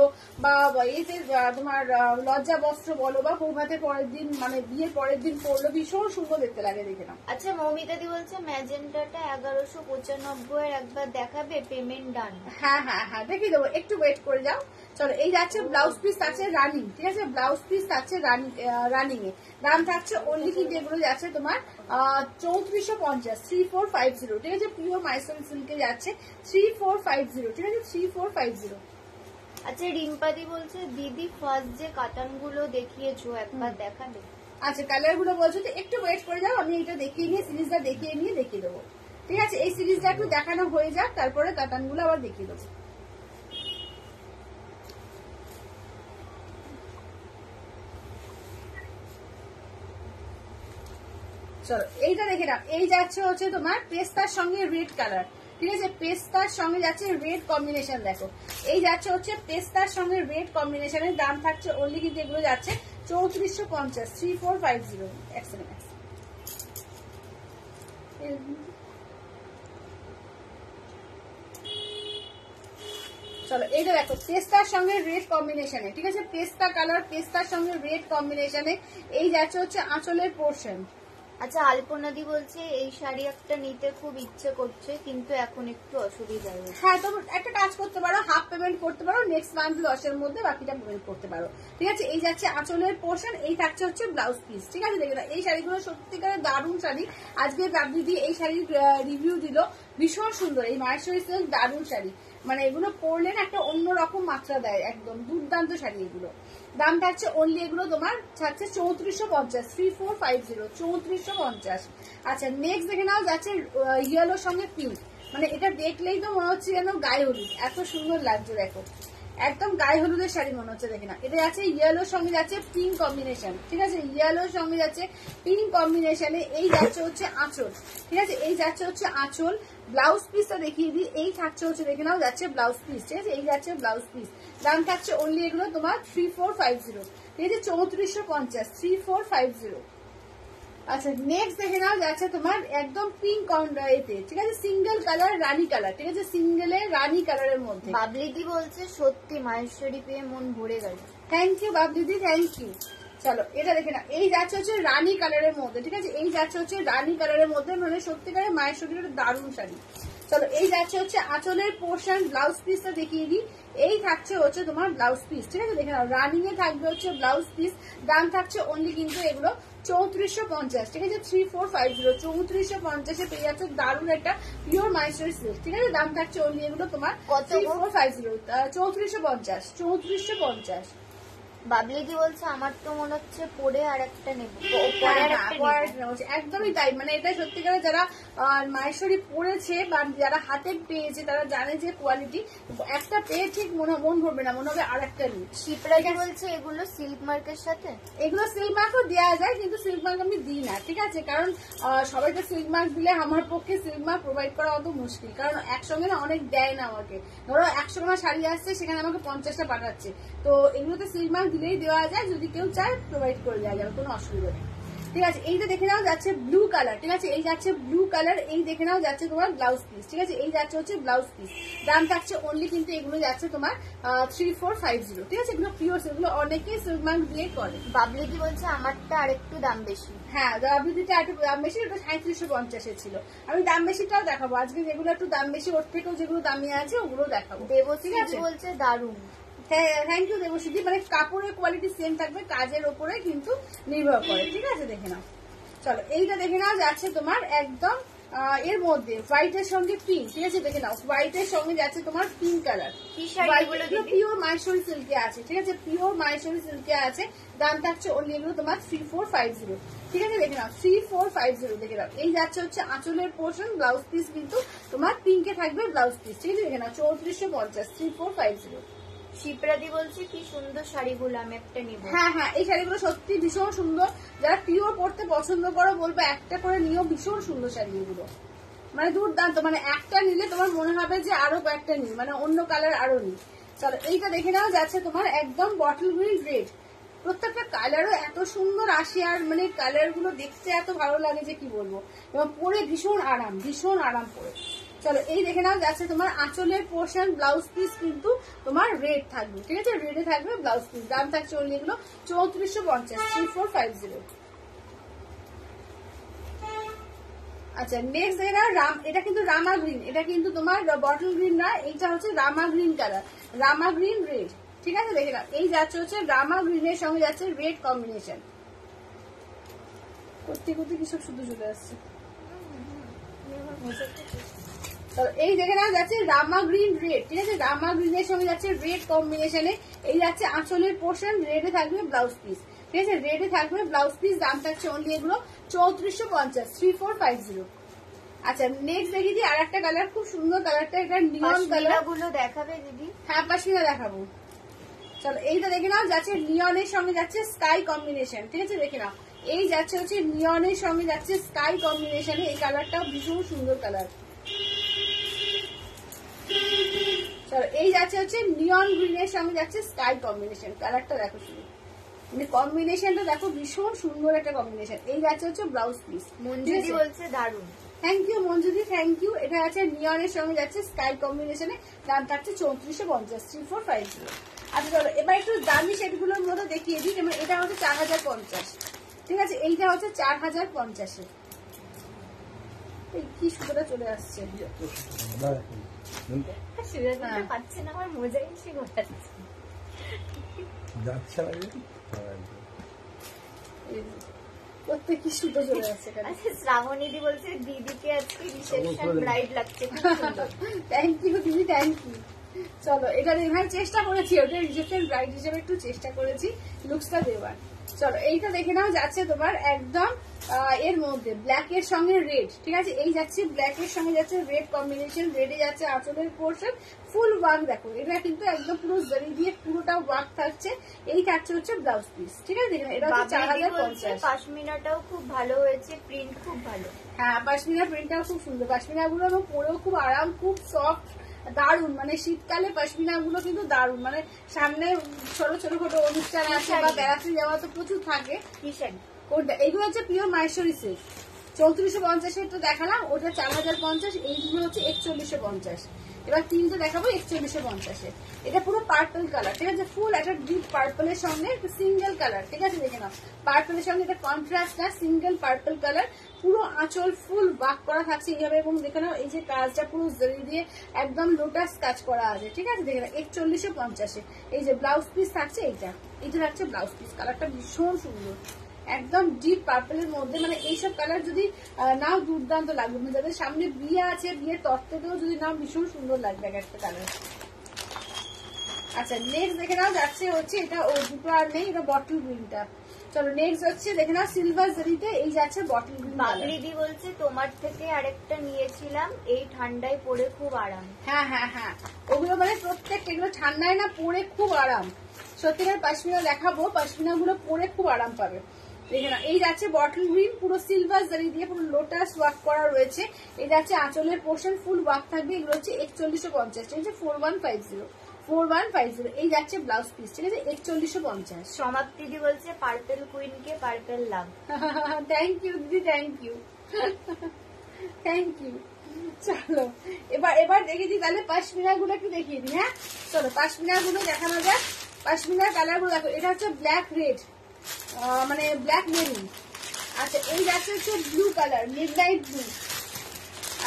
বা এতে তোমার লজ্জা বস্ত্র বলো বা বৌভাতের পরের দিন মানে বিয়ের পরের দিন পড়লো, ভীষণ সুন্দর দেখতে লাগে, দেখে নাও। আচ্ছা মৌমিতাদি বলছে ম্যাজেন্টাটা 1195 এর একবার দেখাবে, পেমেন্ট ডান। হ্যাঁ হ্যাঁ হ্যাঁ দেখিয়ে দেবো, একটু ওয়েট করে যাও। চলো এই যাচ্ছে ব্লাউজ পিস আছে রানিং, ঠিক আছে, ব্লাউজ পিস আছে রানিং এ, দাম থাকছে অনলি কিন্তু এগুলো যাচ্ছে তোমার 3450, 3450, ঠিক আছে, পিওর মাইসোর সিল্কে যাচ্ছে 3450, ঠিক আছে, 3450। আচ্ছা রিম্পাদি বলছে দিদি ফার্স্ট যে কাটান গুলো দেখিয়েছো একবার দেখাবে। আচ্ছা কালার গুলো বলছো তো একটু ওয়েট করে যাও, আমি এটা দেখিয়ে নিয়ে সিরিজটা দেখিয়ে নিয়ে দেখিয়ে দেবো, ঠিক আছে, এই সিরিজটা একটু দেখানো হয়ে যাক তারপরে কাটান গুলো আবার দেখিয়ে দেবো। চলো এইটা দেখে নাও, এই যাচ্ছে হচ্ছে তোমার পেস্তার সঙ্গে রেড কালার, ঠিক আছে, পেস্তার সঙ্গে যাচ্ছে রেড কম্বিনেশন, দেখো এই যাচ্ছে হচ্ছে পেস্তার সঙ্গে রেড কম্বিনেশনের, দাম থাকছে অনলি কিন্তু এগুলো যাচ্ছে 3450, 3450। এক্সেলেন্ট। চলো এইটা দেখো পেস্তার সঙ্গে রেড কম্বিনেশনে, ঠিক আছে, পেস্তা কালার পেস্তার সঙ্গে রেড কম্বিনেশনে, এই যাচ্ছে হচ্ছে আঁচলের পোর্শন। আচ্ছা আলপনাদি বলছে এই শাড়ি একটা নিতে খুব ইচ্ছে করছে কিন্তু এখন একটু অসুবিধা হয়েছে। হ্যাঁ তো একটা কাজ করতে পারো, হাফ পেমেন্ট করতে পারো, নেক্সট মান্থ 10 এর মধ্যে বাকিটা পেমেন্ট করতে পারো, ঠিক আছে। এই যাচ্ছে আঁচলের পোর্শন, এই থাকছে হচ্ছে ব্লাউজ পিস, ঠিক আছে। দেখে এই শাড়িগুলো সত্যিকারের দারুণ শাড়ি, আজকে দিদি এই শাড়ির রিভিউ দিল, ভীষণ সুন্দর, এই মাহেশ্বরী সিল্ক দারুণ শাড়ি, মানে এগুলো পরলে না একটা অন্যরকম মাত্রা দেয়, একদম দুর্দান্ত শাড়ি এগুলো। দাম থাকছে অনলি এগুলো তোমার থাকছে 3450, 3450, 3450। আচ্ছা নেক্সট দেখে নাও যাচ্ছে ইয়েলোর সঙ্গে পিঙ্ক, মানে এটা দেখলেই তো মনে হচ্ছে যেন গায়ে হলুদ, এত সুন্দর লাগছে, দেখো একদম গায়ে হলুদের শাড়ি মনে হচ্ছে, দেখে না, এটা যাচ্ছে ইয়েলোর সঙ্গে যাচ্ছে পিঙ্ক কম্বিনেশন, ঠিক আছে, ইয়েলোর সঙ্গে যাচ্ছে পিঙ্ক কম্বিনেশনে, এই যাচ্ছে হচ্ছে আঁচল, ঠিক আছে, এই যাচ্ছে হচ্ছে আঁচল। ব্লাউজ পিসটা দেখিয়ে দিই, এই থাকছে হচ্ছে দেখে নাও যাচ্ছে ব্লাউজ পিস, ঠিক আছে, এই যাচ্ছে ব্লাউজ পিস, দাম থাকছে অনলি এগুলো তোমার 3450, ঠিক আছে, 3450, 3450। আচ্ছা নেক্সট দেখে নাও যাচ্ছে তোমার একদম পিঙ্ক এতে, ঠিক আছে, সিঙ্গেল কালার রানী কালার, ঠিক আছে, সিঙ্গেলের রানী কালারের মধ্যে। বাবলিদি বলছে সত্যি মাহেশ্বরী পেয়ে মন ভরে গেল। থ্যাংক ইউ বাবলিদি, থ্যাংক ইউ। চলো এটা দেখে না, এই যাচ্ছে হচ্ছে রানী কালারের মধ্যে, ঠিক আছে, এই যাচ্ছে হচ্ছে রানী কালারের মধ্যে, মানে সত্যিকারের মাহেশ্বরীর দারুণ শাড়ি। চলো এই যাচ্ছে হচ্ছে আঁচলের পোর্শন, ব্লাউজ পিসটা দেখিয়ে দিই, এই থাকছে হচ্ছে তোমার ব্লাউজ পিস, ঠিক আছে, দেখে নাও রানিং এ থাকবে হচ্ছে ব্লাউজ পিস, দাম থাকছে অনলি কিন্তু এগুলো 3450, ঠিক আছে, 3450, 3450 পেয়ে যাচ্ছে দারুণ একটা পিওর মাহেশ্বরী সিল্ক, ঠিক আছে, দাম থাকছে অনলি এগুলো তোমার 3450, 3450, 3450। বাবলিদি বলছে আমার তো মনে হচ্ছে পরে আর একটা নেবো, একদমই তাই, মানে এটা সত্যিকারে যারা মাহেশ্বরী পরেছে বা যারা হাতে পেয়েছে তারা জানে যে কোয়ালিটি, একটা পেয়ে ঠিক মন ভরবে না, মনে হবে আর একটা নিই। শিপ্রাজি বলছে এগুলো সিল্ক মার্কের সাথে, এগুলো সিল্ক মার্কও দেওয়া যায় কিন্তু সিল্ক মার্ক আমি দিই না, ঠিক আছে, কারণ সবাইকে সিল্ক মার্ক দিলে আমার পক্ষে সিল্ক মার্ক প্রোভাইড করা অত মুশকিল, কারণ একসঙ্গে না অনেক দেয় না আমাকে, ধরো 100 টাকা শাড়ি আসছে সেখানে আমাকে 50টা পাঠাচ্ছে, তো এগুলোতে সিল্ক মার্ক দিলেই দেওয়া যায়, যদি কেউ চায় প্রোভাইড করে দেওয়া যাবে, কোনো অসুবিধা নেই, ঠিক আছে। এইটা দেখে নাও যাচ্ছে ব্লু কালার, ঠিক আছে, এই যাচ্ছে ব্লু কালার, এই দেখে নাও যাচ্ছে তোমার ব্লাউজ পিস, ঠিক আছে, এই যাচ্ছে হচ্ছে ব্লাউজ পিস, দাম থাকছে অনলি কিন্তু এগুলো যাচ্ছে তোমার 3450, ঠিক আছে, এগুলো পিওর, এগুলো অনেকেই সিল্ক মার্ক দিয়ে করে। বাবলিদি বলছে আমারটা আরেকটু দাম বেশি, হ্যাঁ বাবলিদিটা একটু দাম বেশি, ওটা 3750 ছিল, আমি দাম বেশিটাও দেখাবো আজকে, যেগুলো একটু দাম বেশি ওর থেকেও যেগুলো দামি আছে ওগুলো দেখাবো। দেবশ্রী বলছে দারুণ, থ্যাংক ইউ দেবশ্রী, মানে কাপড়ের কোয়ালিটি সেম থাকবে, কাজের ওপরে কিন্তু নির্ভর করে, ঠিক আছে, দেখে নাও। চলো এইটা দেখে নাও যাচ্ছে তোমার একদম এর মধ্যে হোয়াইটের সঙ্গে পিঙ্ক, ঠিক আছে দেখে নাও, হোয়াইটের সঙ্গে যাচ্ছে তোমার পিঙ্ক কালার, পিওর মাহেশ্বরী সিল্কে আছে, ঠিক আছে পিওর মাহেশ্বরী সিল্কে আছে। দাম থাকছে অনলি এগুলো তোমার 3450, ঠিক আছে দেখে নাও 3450 দেখে নাও। এই যাচ্ছে হচ্ছে আঁচলের পোর্শন, ব্লাউজ পিস কিন্তু তোমার পিঙ্কে থাকবে ব্লাউজ পিস, ঠিক আছে দেখে নাও 3450 3450। শিপ্রাদি বলছে কি সুন্দর শাড়িগুলো, আমি একটা নিব। হ্যাঁ হ্যাঁ এই শাড়িগুলো সত্যি ভীষণ সুন্দর, যারা পিওর পড়তে পছন্দ করো বলবো একটা করে নিও, ভীষণ সুন্দর শাড়ি এগুলো, মানে দুর্দান্ত, মানে একটা নিলে তোমার মনে হবে যে আরো কয়েকটা নিই, মানে অন্য কালার আরো নিই। চলো এইটা দেখে নাও, যাচ্ছে তোমার একদম বটল গ্রিন রেড, প্রত্যেকটা কালারও এত সুন্দর আসে, আর মানে কালার গুলো দেখতে এত ভালো লাগে যে কি বলবো, এবং পরে ভীষণ আরাম পরে। চলো এই দেখে নাও, যাচ্ছে তোমার আঁচলের পোর্শন, ব্লাউজ পিস কিন্তু তোমার রেড থাকবে, ঠিক আছে রেডে থাকবে ব্লাউজ পিস। দাম থাকছে অনলি এগুলো 3450 3450। আচ্ছা নেক্সট দেখে নাও, এটা কিন্তু রামা গ্রিন, এটা কিন্তু তোমার বটল গ্রিন না, এইটা হচ্ছে রামা গ্রিন কালার, রামা গ্রিন রেড, ঠিক আছে দেখে নাও। এই যাচ্ছে হচ্ছে রামা গ্রিনের সঙ্গে যাচ্ছে রেড কম্বিনেশন, করতে করতে কি সব শুধু চলে আসছে। এই দেখে নাও, যাচ্ছে রামা গ্রিন রেড, ঠিক আছে রামা গ্রিনের সঙ্গে যাচ্ছে রেড কম্বিনেশনে। এই যাচ্ছে আঁচলের পোর্শন, রেডে থাকবে ব্লাউজ পিস, ঠিক আছে রেডে থাকবে ব্লাউজ পিস। দাম থাকছে অনলি এগুলো 3450 3450। আচ্ছা নেক্সট দেখি দিই আর একটা কালার, খুব সুন্দর কালারটা, এটা নিয়ন কালার গুলো দেখাবে দিদি? হ্যাঁ পাশমিনা দেখাবো। চলো এইটা দেখে নাও, যাচ্ছে নিয়নের সঙ্গে যাচ্ছে স্কাই কম্বিনেশন, ঠিক আছে দেখে নাও। এই যাচ্ছে হচ্ছে নিয়নের সঙ্গে যাচ্ছে স্কাই কম্বিনেশনে, এই কালারটাও ভীষণ সুন্দর কালার। চলো এই যাচ্ছে হচ্ছে নিয়ন গ্রিনের সঙ্গে যাচ্ছে স্কাই কম্বিনেশন, কালারটা দেখো শুধু, মানে কম্বিনেশনটা দেখো ভীষণ সুন্দর একটা কম্বিনেশন। এই যাচ্ছে হচ্ছে ব্লাউজ পিস, মঞ্জুরি বলছে দারুন, thank you Manjuri thank you. এটা আছে নিয়নের সঙ্গে যাচ্ছে স্কাই কম্বিনেশনে, দাম থাকছে 3450 3450। আচ্ছা চলো এবার একটু দামি সেটগুলোর মধ্যে দেখিয়ে দিই, যেমন এটা হচ্ছে 4050, ঠিক আছে এইটা হচ্ছে 4050। কি সুতোটা চলে আসছে, পাচ্ছে না, আমার মজা এসে ঘটাচ্ছে প্রত্যেক কি সুতো চলে আসছে। আচ্ছা শ্রাবণীদি বলছে দিদিকে আজকে রিসেপশন ব্রাইড লাগছে, থ্যাংক ইউ দিদি থ্যাংক ইউ। চলো এটা দেখার চেষ্টা করেছি, ওটা রিসেপশন ব্রাইড হিসেবে একটু চেষ্টা করেছি লুকসটা দেওয়ার। চলো এইটা দেখে নাও, যাচ্ছে তোমার একদম এর মধ্যে ব্ল্যাক এর সঙ্গে রেড, ঠিক আছে এই যাচ্ছে ব্ল্যাক এর সঙ্গে যাচ্ছে রেড কম্বিনেশন, রেডে যাচ্ছে আঁচলের পোর্শন, ফুল ওয়ার্ক দেখো, এটা কিন্তু একদম পুরো জরি দিয়ে পুরোটা ওয়ার্ক থাকছে। এই থাকছে হচ্ছে ব্লাউজ পিস, ঠিক আছে দেখেন এটা হচ্ছে 4050। পাশমিনাটাও খুব ভালো হয়েছে, প্রিন্ট খুব ভালো, হ্যাঁ পাশমিনা প্রিন্টটাও খুব সুন্দর, পাশমিনা গুলো পরেও খুব আরাম, খুব সফট, দারুন, মানে শীতকালে পশমিনা গুলো কিন্তু দারুন, মানে সামনে ছোট ছোট ছোট অনুষ্ঠান আছে বা বেড়াতে যাওয়া তো প্রচুর থাকে। কোনটা এইগুলো হচ্ছে পিওর মাহেশ্বরী সিল্ক, 3450 তো দেখালাম, ওটা 4050, এইগুলো হচ্ছে 4150। এবার তিনটে দেখাবো 4150। এটা পুরো পার্পল কালার, ঠিক আছে ফুল একটা ডিপ পার্পলের সঙ্গে সিঙ্গেল কালার, ঠিক আছে দেখে নাও পার্পলের সঙ্গে এটা কন্ট্রাস্ট না, সিঙ্গেল পার্পল কালার, পুরো আঁচল ফুল ওয়ার্ক করা থাকছে এইভাবে, এবং দেখে নাও এই যে কাজটা পুরো জরি দিয়ে একদম লোটাস কাজ করা আছে, ঠিক আছে দেখে নাও 4150। এই যে ব্লাউজ পিস থাকছে, এইটা থাকছে ব্লাউজ পিস, কালারটা ভীষণ সুন্দর, একদম ডিপ পার্পলের মধ্যে, মানে এইসব কালার যদি নাও দুর্দান্ত লাগবে, মানে যাদের সামনে বিয়ে আছে বিয়ের তত্ত্বেও যদি নাও ভীষণ সুন্দর লাগবে একটা কালার। আচ্ছা নেক্সট দেখে নাও, যাচ্ছে হচ্ছে এটা ও দুটো আর নেই, এটা বটল গ্রিনটা। চলো নেক্সট হচ্ছে দেখে নাও সিলভার জরিতে, এই যাচ্ছে বটল গ্রিন। বাবলিদি বলছে তোমার থেকে আরেকটা নিয়েছিলাম, এই ঠান্ডায় পরে খুব আরাম। হ্যাঁ হ্যাঁ হ্যাঁ ওগুলো মানে প্রত্যেকটা এগুলো ঠান্ডায় না পরে খুব আরাম, সত্যিকার পাশমিনা দেখাবো, পাশমিনা গুলো পরে খুব আরাম পাবে। দেখে না এই যাচ্ছে বটল গ্রিন, পুরো সিলভার জারি দিয়ে পুরো লোটাস ওয়ার্ক করা রয়েছে। এই যাচ্ছে আঁচলের পোর্শন ফুল ওয়ার্ক থাকবে, এগুলো হচ্ছে 4150, ঠিক আছে 4150। এই যাচ্ছে ব্লাউজ পিস, ঠিক আছে 4150। সমাপ্তিদি বলছে পার্পেল কুইন কে পার্পেল লাভ। থ্যাংক ইউ দিদি থ্যাংক ইউ থ্যাংক ইউ। চলো এবার দেখিয়ে দিই তাহলে পাশমিনা গুলো একটু দেখিয়ে দিই। হ্যাঁ চলো পাশমিনা গুলো দেখানো যাক। পাশমিনার কালার গুলো দেখো, এটা হচ্ছে ব্ল্যাক রেড, মানে ব্ল্যাক মেরুন। আচ্ছা এই যাচ্ছে হচ্ছে ব্লু কালার, মিডনাইট ব্লু।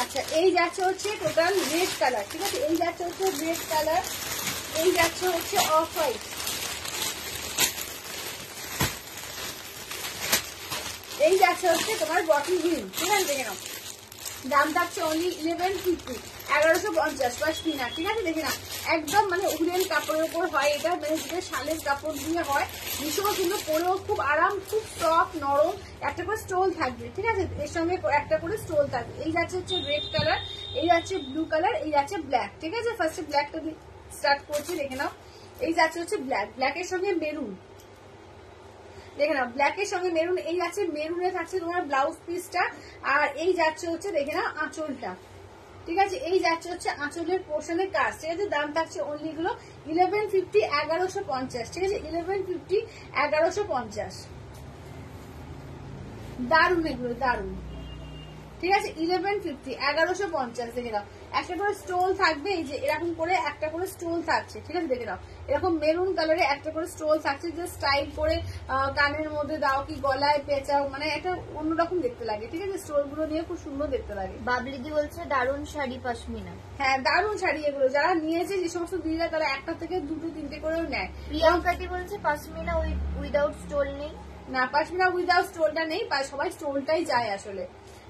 আচ্ছা এই যাচ্ছে হচ্ছে টোটাল রেড কালার, ঠিক আছে এই যাচ্ছে হচ্ছে রেড কালার, এই যাচ্ছে হচ্ছে অফ হোয়াইট, এই যাচ্ছে হচ্ছে তোমার বটল গ্রিন, ঠিক আছে দেখে নাও দাম থাকছে অনলি 1150, 1150 পশমিনা। ঠিক আছে, দেখে না একদম মানে উলেন কাপড়ের উপর হয় এটা, মানে যেটা শালের কাপড় দিয়ে হয়, ভীষণ সুন্দর, পরেও খুব আরাম, খুব সফট নরম, একটা করে স্টোল থাকবে। ঠিক আছে, এর সঙ্গে একটা করে স্টোল থাকবে। এই যাচ্ছে হচ্ছে রেড কালার, এই যাচ্ছে ব্লু কালার, এই যাচ্ছে ব্ল্যাক। ঠিক আছে, ফার্স্টে ব্ল্যাকটা স্টার্ট করছি, দেখে নাও। এই যাচ্ছে হচ্ছে ব্ল্যাক, ব্ল্যাকের সঙ্গে মেরুন, দেখে নাও ব্ল্যাকের সঙ্গে মেরুন। এই যাচ্ছে মেরুনে থাকছে তোমার ব্লাউজ পিসটা, আর এই যাচ্ছে হচ্ছে দেখে নাও আঁচলটা। ঠিক আছে, এই যাচ্ছে হচ্ছে আঁচলের পোর্শনের কাজ। ঠিক আছে, দাম থাকছে অনলি গুলো 1150, 1150। ঠিক আছে, 1150, 1150। দারুন এগুলো, দারুন। ঠিক আছে, 1150, 1150। দেখে নাও একটা করে স্টোল থাকবে, এই যে এরকম করে একটা করে স্টোল থাকছে। ঠিক আছে, দেখে নাও এরকম মেরুন কালারে একটা করে স্টোল থাকছে, যে স্টাইল করে কানের মধ্যে দাও কি গলায় পেঁচাও, মানে একটা অন্যরকম দেখতে লাগে। ঠিক আছে, স্টোল গুলো নিয়ে খুব সুন্দর দেখতে লাগে। বাবলিদি বলছে দারুন শাড়ি পশমিনা। হ্যাঁ, দারুন শাড়ি এগুলো। যারা নিয়েছে যে সমস্ত দিদিরা, তারা একটা থেকে দুটো তিনটে করেও নেয়। প্রিয়াঙ্কাটি বলছে পশমিনা উইদাউট স্টোল নেই। না, পশমিনা উইদাউট স্টোলটা নেই, সবাই স্টোলটাই যায় আসলে।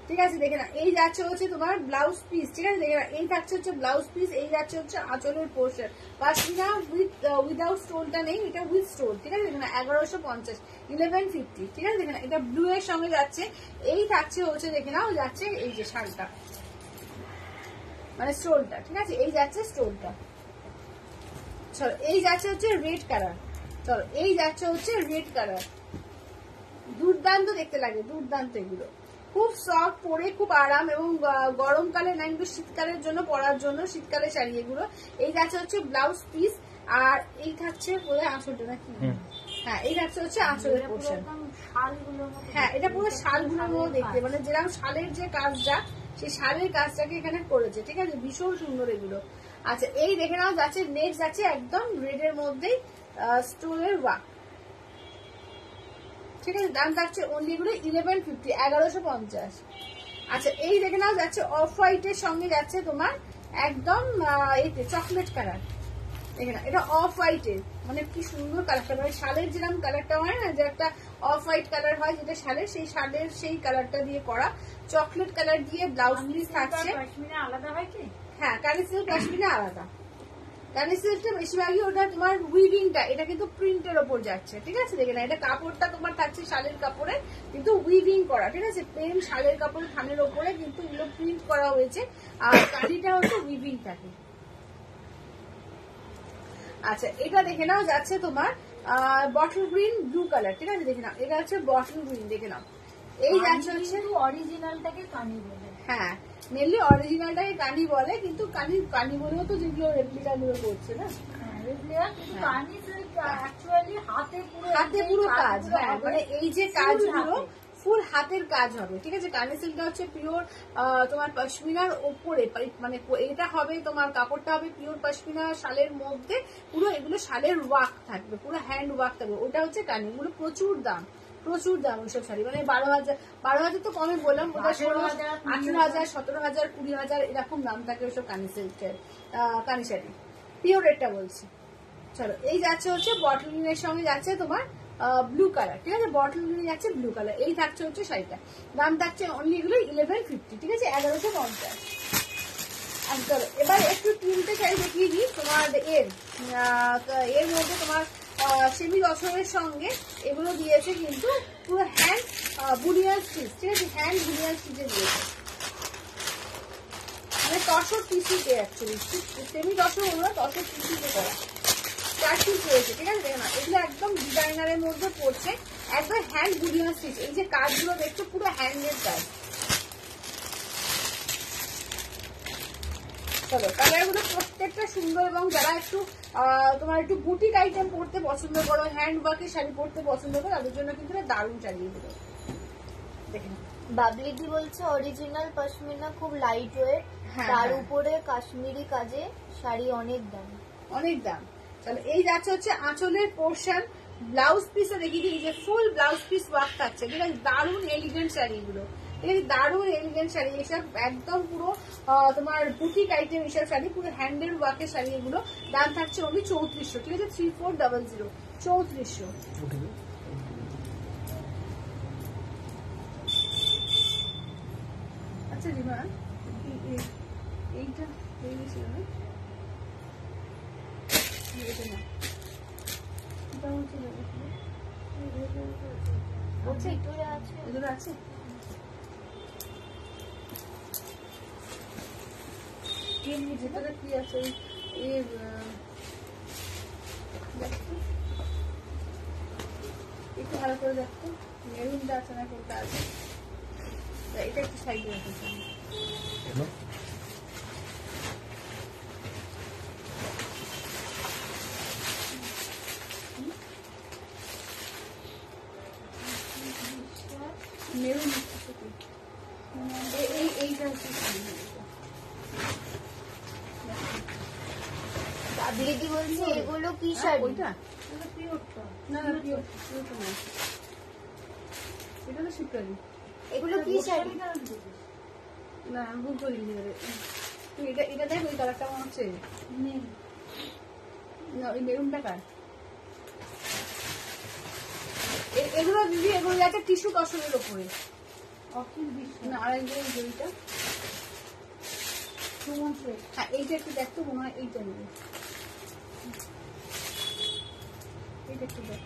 ঠিক আছে, দেখে না এই যাচ্ছে হচ্ছে তোমার ব্লাউজ পিস। ঠিক আছে, দেখে না এই থাকছে হচ্ছে ব্লাউজ পিস, এই যাচ্ছে হচ্ছে আঁচলের পোর্শন। পশমিনা উইদাউট স্টোলটা নেই, এটা উইথ স্টোল। ঠিক আছে, দেখে না 1150, 1150। ঠিক আছে, দেখে না এটা ব্লু এর সঙ্গে যাচ্ছে। এই থাকছে হচ্ছে দেখে নাও যাচ্ছে এই যে শালটা, মানে স্টোলটা। ঠিক আছে, এই যাচ্ছে স্টোলটা। চলো, এই যাচ্ছে হচ্ছে রেড কালার। চলো, এই যাচ্ছে হচ্ছে রেড কালার। দুর্দান্ত দেখতে লাগে, দুর্দান্ত এগুলো। খুব সফট, পরে খুব আরাম, এবং গরমকালে না কিন্তু শীতকালের জন্য পরার জন্য, শীতকালে শাড়ি এগুলো। এই যাচ্ছে হচ্ছে ব্লাউজ পিস, আর এই থাকছে পুরো আঁচলটা নাকি। হ্যাঁ, এই থাকছে হচ্ছে আঁচলের পোর্শন। হ্যাঁ, এটা পুরো শালগুলোর মতো দেখতে, মানে যেরকম শালের যে কাজটা, সেই শালের কাজটাকে এখানে করেছে। ঠিক আছে, ভীষণ সুন্দর এগুলো। আচ্ছা, এই দেখে নাও যাচ্ছে নেক্সট যাচ্ছে একদম রেডের মধ্যেই স্টোনের ওয়ার্ক। ঠিক আছে, দাম থাকছে অনলি গুলো 1150, 1150। আচ্ছা, এই দেখে নাও যাচ্ছে অফ হোয়াইটের সঙ্গে যাচ্ছে তোমার একদম এইতে চকলেট কালার। দেখে না এটা অফ হোয়াইটের, মানে কি সুন্দর কালারটা, মানে শালের যেরকম কালারটা হয় না, যে একটা অফ হোয়াইট কালার হয় যেটা শালের, সেই শালের সেই কালারটা দিয়ে করা, চকলেট কালার দিয়ে ব্লাউজ পিস থাকছে। আলাদা হয় কি? হ্যাঁ, কানি সিল্ক কাশ্মীরে আলাদা। কানি সিল্কটা বেশিরভাগই ওটা তোমার উইভিংটা, এটা কিন্তু প্রিন্টের ওপর যাচ্ছে। ঠিক আছে, দেখে না এটা কাপড়টা তোমার থাকছে শালের কাপড়ে, কিন্তু উইভিং করা। ঠিক আছে, প্লেন শালের কাপড় থানের ওপরে কিন্তু এগুলো প্রিন্ট করা হয়েছে, আর কানিটা হচ্ছে উইভিং থাকে। আচ্ছা, এটা দেখে নাও যাচ্ছে তোমার বটল গ্রিন ব্লু কালার। ঠিক আছে, দেখে নাও এটা হচ্ছে বটল গ্রিন। দেখে নাও এই যাচ্ছে হচ্ছে অরিজিনালটাকে কানি বলে। হ্যাঁ, মেনলি অরিজিনালটাকে কানি বলে, কিন্তু কানি বলেও তো যেগুলো রেপ্লিকা গুলো করছে না, হাতে পুরো কাজ। হ্যাঁ, মানে এই যে কাজগুলো ফুল হাতের কাজ হবে। ঠিক আছে, কানি সিল্কটা হচ্ছে পিওর তোমার পশমিনার ওপরে, মানে এটা হবে তোমার কাপড়টা হবে পিওর পশমিনা শালের মধ্যে, পুরো এগুলো শালের ওয়ার্ক থাকবে, পুরো হ্যান্ড ওয়ার্ক থাকবে। ওটা হচ্ছে কানি, এগুলো প্রচুর দাম, প্রচুর দাম ওইসব শাড়ি, মানে 12,000 তো কমে বললাম, ওটা 16,000, 18,000, 17,000, 20,000 এরকম দাম থাকে ওইসব কানি সিল্কের কানি শাড়ি, পিওর রেটটা বলছি। চলো, এই যাচ্ছে হচ্ছে বটল গ্রিনের সঙ্গে যাচ্ছে তোমার ব্লু কালার। ঠিক আছে, বটল গ্রিন যাচ্ছে ব্লু কালার। এই থাকছে হচ্ছে শাড়িটা, দাম থাকছে অনলি এগুলো 1150। ঠিক আছে, 1150। চলো, এবার একটু তিনটে শাড়ি দেখিয়ে দিই তোমার। এর মধ্যে তোমার সেমি রসমের সঙ্গে এগুলো দিয়েছে কিন্তু পুরো হ্যান্ড বুনিয়াল স্টিচ। ঠিক আছে, হ্যান্ড বুনিয়াল স্টিচে দিয়েছে, মানে তসর টিস্যুতে, অ্যাকচুয়ালি সেমি তসর হলো না, তসর টিস্যুতে করা 4 পিস রয়েছে। ঠিক আছে, দেখে না এগুলো একদম ডিজাইনারের মধ্যে পড়ছে, একদম হ্যান্ড বুনিয়াল স্টিচ। এই যে কাজগুলো দেখছো পুরো হ্যান্ডের কাজ। চলো, কালারগুলো প্রত্যেকটা সুন্দর, এবং যারা একটু তোমার একটু বুটিক আইটেম পড়তে পছন্দ করো, হ্যান্ড ওয়ার্কের শাড়ি পড়তে পছন্দ করো, তাদের জন্য কিন্তু দারুণ শাড়ি এগুলো। দেখেন, বাবলিদি বলছে অরিজিনাল পশমিনা খুব লাইট ওয়েট, তার উপরে কাশ্মীরি কাজে শাড়ি অনেক দাম, অনেক দাম। চলো, এই যাচ্ছে হচ্ছে আঁচলের পোর্শন, ব্লাউজ পিসও দেখিয়ে দিই, যে ফুল ব্লাউজ পিস ওয়ার্ক থাকছে। ঠিক আছে, দারুণ এলিগেন্ট শাড়ি এগুলো, দারুণ এলিগেন্ট শাড়ি এসব, একদম পুরো তোমার বুটিক আইটেম এসব শাড়ি, পুরো হ্যান্ডেল ওয়ার্কের শাড়ি এগুলো। দাম থাকছে অনলি 3400। ঠিক আছে, 3400, 3400। আচ্ছা রিমা, এইটা হয়ে গেছিল না? এটা না, এটা হচ্ছে না, আচ্ছা ভিতরে আছে। এগুলো আছে। ভিতরে কি আছে? একটু ভালো করে দেখো, মেরুনটা আছে না কোনটা আছে। এটা একটু সাইডে রেখেছি। মেরুন এইটা হচ্ছে দিদি বলছে এগুলো কি শাড়ি? ওইটা না না, পিওর না, এটা তো শিবকালী। এগুলো কি শাড়ি? না আমি ভুল করিনি। তুই এটা এটা দেখ, ওই কালারটা আমার হচ্ছে না, ওই মেরুনটা কার? এগুলো দিদি, এগুলো যাচ্ছে টিস্যু তসরের ওপরে। না আরেকগুলো জড়িটা, হ্যাঁ এইটা একটু দেখতো, মনে হয় এইটা নেবে। এইটা একটু দেখ।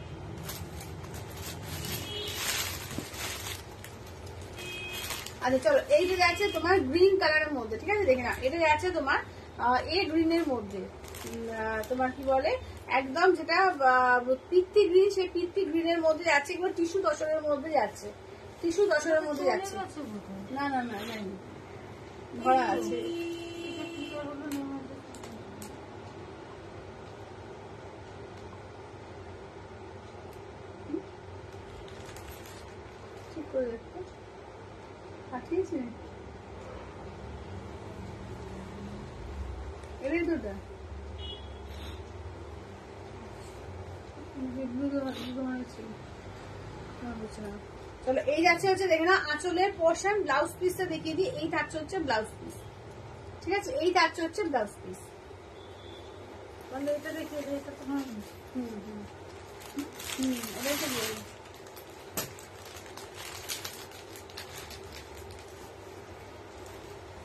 আচ্ছা চলো, এইটা যাচ্ছে তোমার গ্রিন কালারের মধ্যে, ঠিক আছে? দেখে না, এটা যাচ্ছে তোমার এ গ্রিনের মধ্যে, তোমার কি বলে একদম যেটা পিত্তি গ্রিন, সেই পিত্তি গ্রিনের মধ্যে যাচ্ছে। এগুলো টিস্যু তসরের মধ্যে যাচ্ছে, টিস্যু তসরের মধ্যে যাচ্ছে। না না না, ভরা আছে। ঠিক করে দেখো, পাঠিয়েছি এটাই তোটা। চলো, এই যাচ্ছে হচ্ছে দেখে না আঁচলের পোর্শন। ব্লাউজ পিসটা দেখিয়ে দিই, এই থাকছে হচ্ছে ব্লাউজ পিস, ঠিক আছে? এই থাকছে হচ্ছে ব্লাউজ পিস। এটা দেখে এটা তোমার এটাই তো বলি।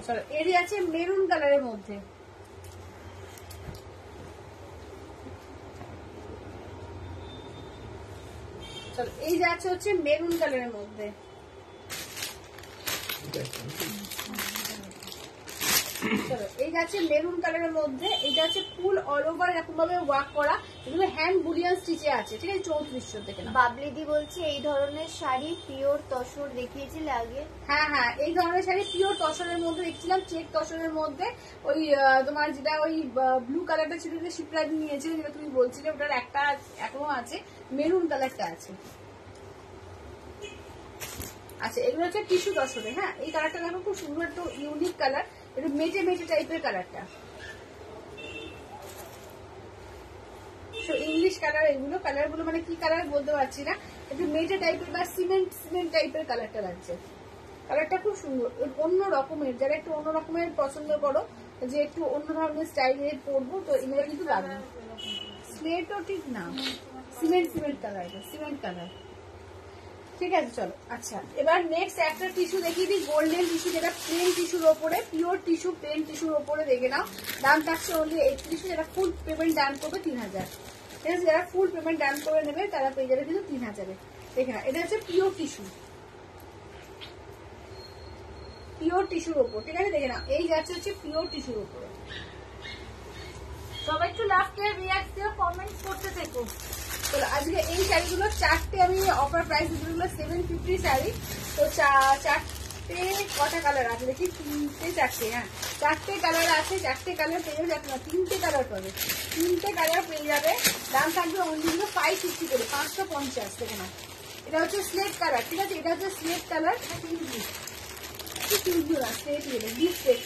চলো, এরই আছে মেরুন কালারের মধ্যে। চলো, এই যাচ্ছে হচ্ছে মেরুন কালারের মধ্যে। চলো, এই যাচ্ছে মেরুন কালারের মধ্যে। এটা হচ্ছে ফুল অল ওভার এরকম ভাবে ওয়ার্ক করা। এগুলো হ্যান্ড বুলিয়ান স্টিচে আছে, ঠিক আছে? 3400 থেকে না। বাবলিদি বলছে এই ধরনের শাড়ি পিওর তসর দেখিয়েছিলে আগে? হ্যাঁ হ্যাঁ, এই ধরনের শাড়ি পিওর তসরের মধ্যে দেখছিলাম, চেক তসরের মধ্যে। ওই তোমার যেটা ওই ব্লু কালারটা ছিল, যে শিপ্রাদি নিয়েছিল, যেটা তুমি বলছিলে, ওটার একটা এখনো আছে, মেরুন কালারটা আছে। আচ্ছা, এগুলো হচ্ছে টিস্যু তসরে। হ্যাঁ, এই কালারটা দেখো, খুব সুন্দর একটা ইউনিক কালার, একটু মেটে মেটে টাইপের কালারটা। ইংলিশ কালার, এগুলো কালারগুলো মানে কি কালার বলতে পারছি না, একটু মেটে টাইপের বা সিমেন্ট সিমেন্ট টাইপের কালারটা লাগছে। কালারটা খুব সুন্দর, অন্য রকমের। যারা একটু অন্য রকমের পছন্দ করো, যে একটু অন্য ধরনের স্টাইলের পরবো, তো এগুলো কিন্তু লাগবে। স্লেটও ঠিক না, সিমেন্ট সিমেন্ট কালার, এটা সিমেন্ট কালার, ঠিক আছে? চলো, আচ্ছা এবার নেক্সট একটা টিস্যু দেখিয়ে দিই, গোল্ডেন টিস্যু, যেটা প্লেন টিস্যুর ওপরে, পিওর টিস্যু প্লেন টিস্যুর ওপরে। দেখে নাও, দাম থাকছে অনলি 3100। যারা ফুল পেমেন্ট ডান করবে 3000, ঠিক আছে? যারা ফুল পেমেন্ট ডান করে নেবে তারা পেয়ে যাবে কিন্তু 3000-এ। দেখে নাও, এটা হচ্ছে পিওর টিস্যু, পিওর টিস্যুর ওপর, ঠিক আছে? দেখে নাও, এই যাচ্ছে হচ্ছে পিওর টিস্যুর ওপরে। সবাই একটু লাস্টে রিঅ্যাক্ট দিয়ে কমেন্টস করতে থেকো। চলো, আজকে এই শাড়িগুলো চারটে আমি অফার প্রাইস দিচ্ছি, 750 শাড়ি। তো চারটে কটা কালার আছে দেখি, তিনটে চারটে, হ্যাঁ চারটে কালার আছে। চারটে কালার পেয়ে যাবে, না তিনটে কালার পাবে, তিনটে কালার পেয়ে যাবে। দাম থাকবে অনলি 550 করে, 550 থেকে না। এটা হচ্ছে স্লেট কালার, ঠিক আছে? এটা হচ্ছে slate colour, slate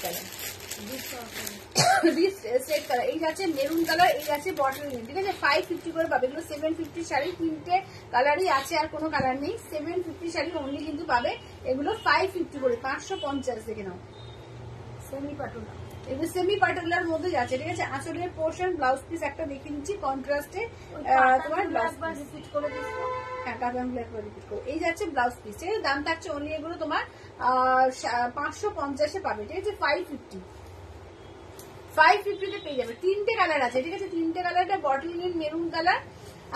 colour, slate colour. এই যাচ্ছে মেরুন কালার, এই আছে বটল গ্রিন, ঠিক আছে? 550 করে পাবে। এগুলো 750 শাড়ি, তিনটে কালারই আছে, আর কোনো কালার নেই। 750 শাড়ি অনলি কিন্তু পাবে এগুলো 550 করে, 550 দেখে নাও। সেমি পাটুলা, এগুলো সেমি পাটুলার মধ্যে যাচ্ছে, ঠিক আছে? আঁচলের পোর্শন, ব্লাউজ পিস একটা দেখিয়ে দিচ্ছি কন্ট্রাস্টে, তোমার ব্লাউজ রিপিট করে দিচ্ছি। হ্যাঁ কাতান গুলো একবার রিপিট করো। এই যাচ্ছে ব্লাউজ পিস, ঠিক আছে? দাম থাকছে অনলি এগুলো তোমার 550 পাবে, ঠিক আছে? 550 পেয়ে যাবে। 3টে কালার আছে, ঠিক আছে? 3টে কালারটা বটল গ্রিন, মেরুন কালার।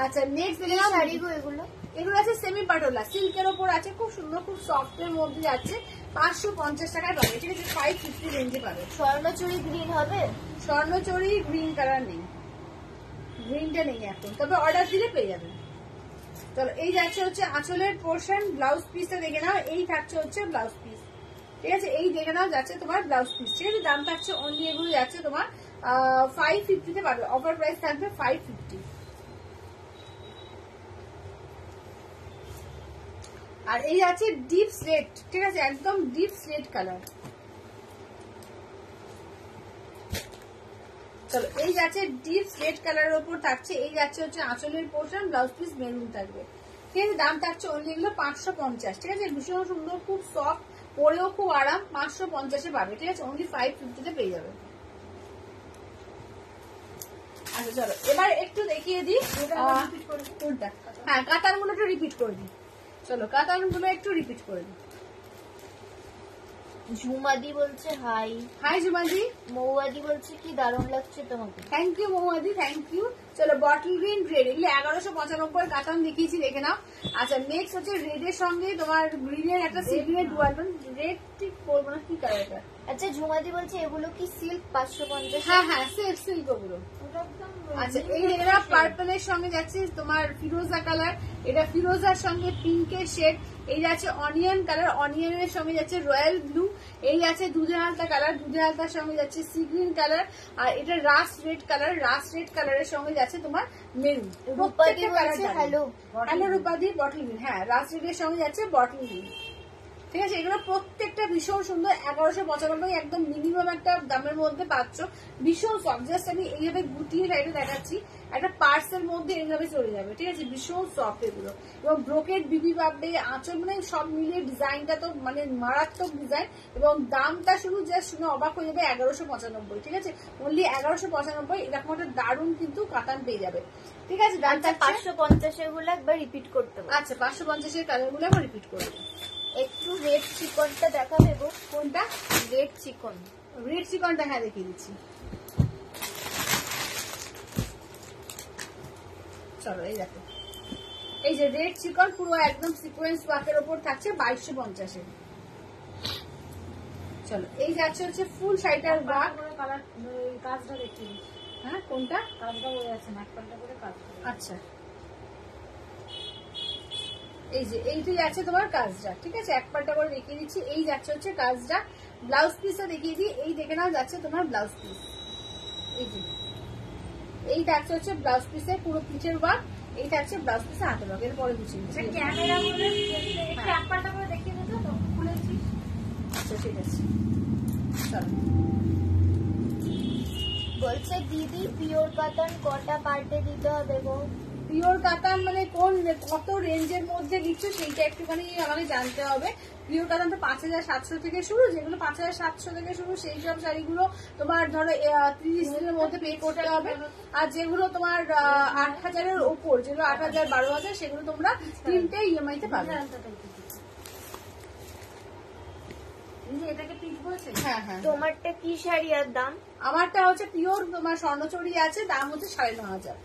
আচ্ছা নেক্সট দেখে নাও শাড়ি গো এগুলো। এগুলো আছে সেমি পাটোলা, সিল্কের ওপর আছে, খুব সুন্দর, খুব সফট এর মধ্যে যাচ্ছে। 550 টাকায় পাবে, ঠিক আছে? 550 রেঞ্জে পাবে। স্বর্ণচুরি গ্রিন হবে? স্বর্ণচুরি গ্রিন কালার নেই, গ্রিনটা নেই এখন, তবে অর্ডার দিলে পেয়ে যাবেন। চলো এই যাচ্ছে হচ্ছে আঁচলের পোর্শন, ব্লাউজ পিসটা দেখে নাও। এই থাকছে হচ্ছে ব্লাউজ পিস, ঠিক আছে? এই দেখে নাও যাচ্ছে তোমার ব্লাউজ পিস, ঠিক আছে? দাম থাকছে অনলি এগুলো যাচ্ছে তোমার 550 তে পাবে। অফার প্রাইস থাকবে 550। আর এই আছে ডিপ স্লেট, ঠিক আছে? একদম ডিপ স্লেট কালার। চলো এই যাচ্ছে ডিপ স্লেট কালারের উপর থাকছে। এই যাচ্ছে হচ্ছে আঁচলের পোর্শন, ব্লাউজ পিস মেরুন থাকবে, ঠিক আছে? দাম থাকছে অনলি এগুলো 550, ঠিক আছে? ভীষণ সুন্দর, খুব সফট, পরেও খুব আরাম। 550 পাবে, ঠিক আছে? অনলি 550 তে পেয়ে যাবে। আচ্ছা চলো এবার একটু দেখিয়ে দিই কোনটা। হ্যাঁ কাতান গুলো একটু রিপিট করে দিই। চলো কাতান গুলো একটু রিপিট করে দিই। ঝুমাদি বলছে হাই। হাই জুমাজি। মৌয়াদি বলছে কি দারুণ লাগছে তোমাকে। থ্যাংক ইউ মৌমাদি, থ্যাংক ইউ। চলো বটল গ্রিন রেড, এগুলো 1195 কাতান দেখিয়েছি, দেখে নাও। আচ্ছা নেক্সট হচ্ছে রেড এর সঙ্গে তোমার গ্রিনের একটা সিগ্রেট ডুয়ালটন। রেড ঠিক বলবো না, কি কালারটা? আচ্ছা ঝুমাদি বলছে এগুলো কি সিল্ক? 550? হ্যাঁ হ্যাঁ সিল্ক, সিল্ক ওগুলো। আচ্ছা এই এরা পার্পলের সঙ্গে যাচ্ছে তোমার ফিরোজা কালার, এটা ফিরোজার সঙ্গে পিঙ্কের শেড। এই যাচ্ছে অনিয়ন কালার, অনিয়নের সঙ্গে যাচ্ছে রয়্যাল ব্লু। এই যাচ্ছে দুধে হালতা কালার, দুধে হালতার সঙ্গে যাচ্ছে সি গ্রিন কালার। আর এটা rust red colour, rust red কালারের সঙ্গে যাচ্ছে তোমার মেরুন। রূপাদি বলছে হ্যালো। হ্যালো রূপাদি, বটল গ্রিন। হ্যাঁ রাস্ট রেডের সঙ্গে যাচ্ছে বটল গ্রিন, ঠিক আছে? এগুলো প্রত্যেকটা ভীষণ সুন্দর। 1195 একদম মিনিমাম একটা দামের মধ্যে পাচ্ছ। ভীষণ সফট, জাস্ট আমি এইভাবে গুটিয়ে সাইডে দেখাচ্ছি, একটা পার্সের মধ্যে এইভাবে চলে যাবে, ঠিক আছে? ভীষণ সফট এগুলো, এবং ব্রোকেট বিবি পাবে, আঁচল, মানে সব মিলিয়ে ডিজাইনটা তো মানে মারাত্মক ডিজাইন। এবং দামটা শুধু জাস্ট শুনে অবাক হয়ে যাবে, 1195, ঠিক আছে? অনলি 1195 এরকম একটা দারুণ কিন্তু কাতান পেয়ে যাবে, ঠিক আছে? দামটা 550 এগুলো একবার রিপিট করতে হবে। আচ্ছা 550 এর কালার গুলো আবার রিপিট করবো। একটু রেড চিকনটা দেখাবে গো। কোনটা? রেড চিকন। রেড চিকনটা হ্যাঁ দেখিয়ে দিচ্ছি। চলো এই দেখো, এই যে রেড চিকন পুরো একদম সিকোয়েন্স ওয়ার্কের উপর থাকছে 2250 এ। চলো এই যাচ্ছে হচ্ছে ফুল শাড়িটার ওয়ার্ক। কাজটা দেখি। হ্যাঁ কোনটা? কাজটা বলে যাচ্ছে না, একটা করে কাজ। আচ্ছা এই যে এইটাই যাচ্ছে তোমার কাজটা, ঠিক আছে? এক পাল্টা করে দেখিয়ে দিচ্ছি। এই যাচ্ছে হচ্ছে কাজটা, ব্লাউজ পিসটা দেখিয়ে দিই। এই দেখে নাও যাচ্ছে তোমার ব্লাউজ পিস, এই যে এই থাকছে হচ্ছে ব্লাউজ পিসের পুরো পিঠের ওয়ার্ক। এই থাকছে ব্লাউজ পিসের হাতের ওয়ার্ক। এর পরে গুছিয়ে দিচ্ছি। ক্যামেরা বলে একটু এক পাল্টা করে দেখিয়ে দিতে তো খুলেছিস। আচ্ছা ঠিক আছে চলো। বলছে দিদি পিওর কাতান কটা পার্টে দিতে হবে গো? পিওর কাতান মানে কোন কত রেঞ্জের মধ্যে দিচ্ছ সেইটা একটুখানি আমাকে জানতে হবে। পিওর কাতান তো 5700 থেকে শুরু, যেগুলো 5700 থেকে শুরু সেই সব শাড়িগুলো তোমার ধরো 30 দিনের মধ্যে পে করতে হবে। আর যেগুলো তোমার 8000 এর ওপর, যেগুলো 8000 12000 সেগুলো তোমরা 3টে ইএমআই তে পাবে। এটাকে পিস বলছে। হ্যাঁ হ্যাঁ তোমারটা কি শাড়ি আর দাম? আমারটা হচ্ছে পিওর তোমার স্বর্ণচুরি আছে, দাম হচ্ছে 9500।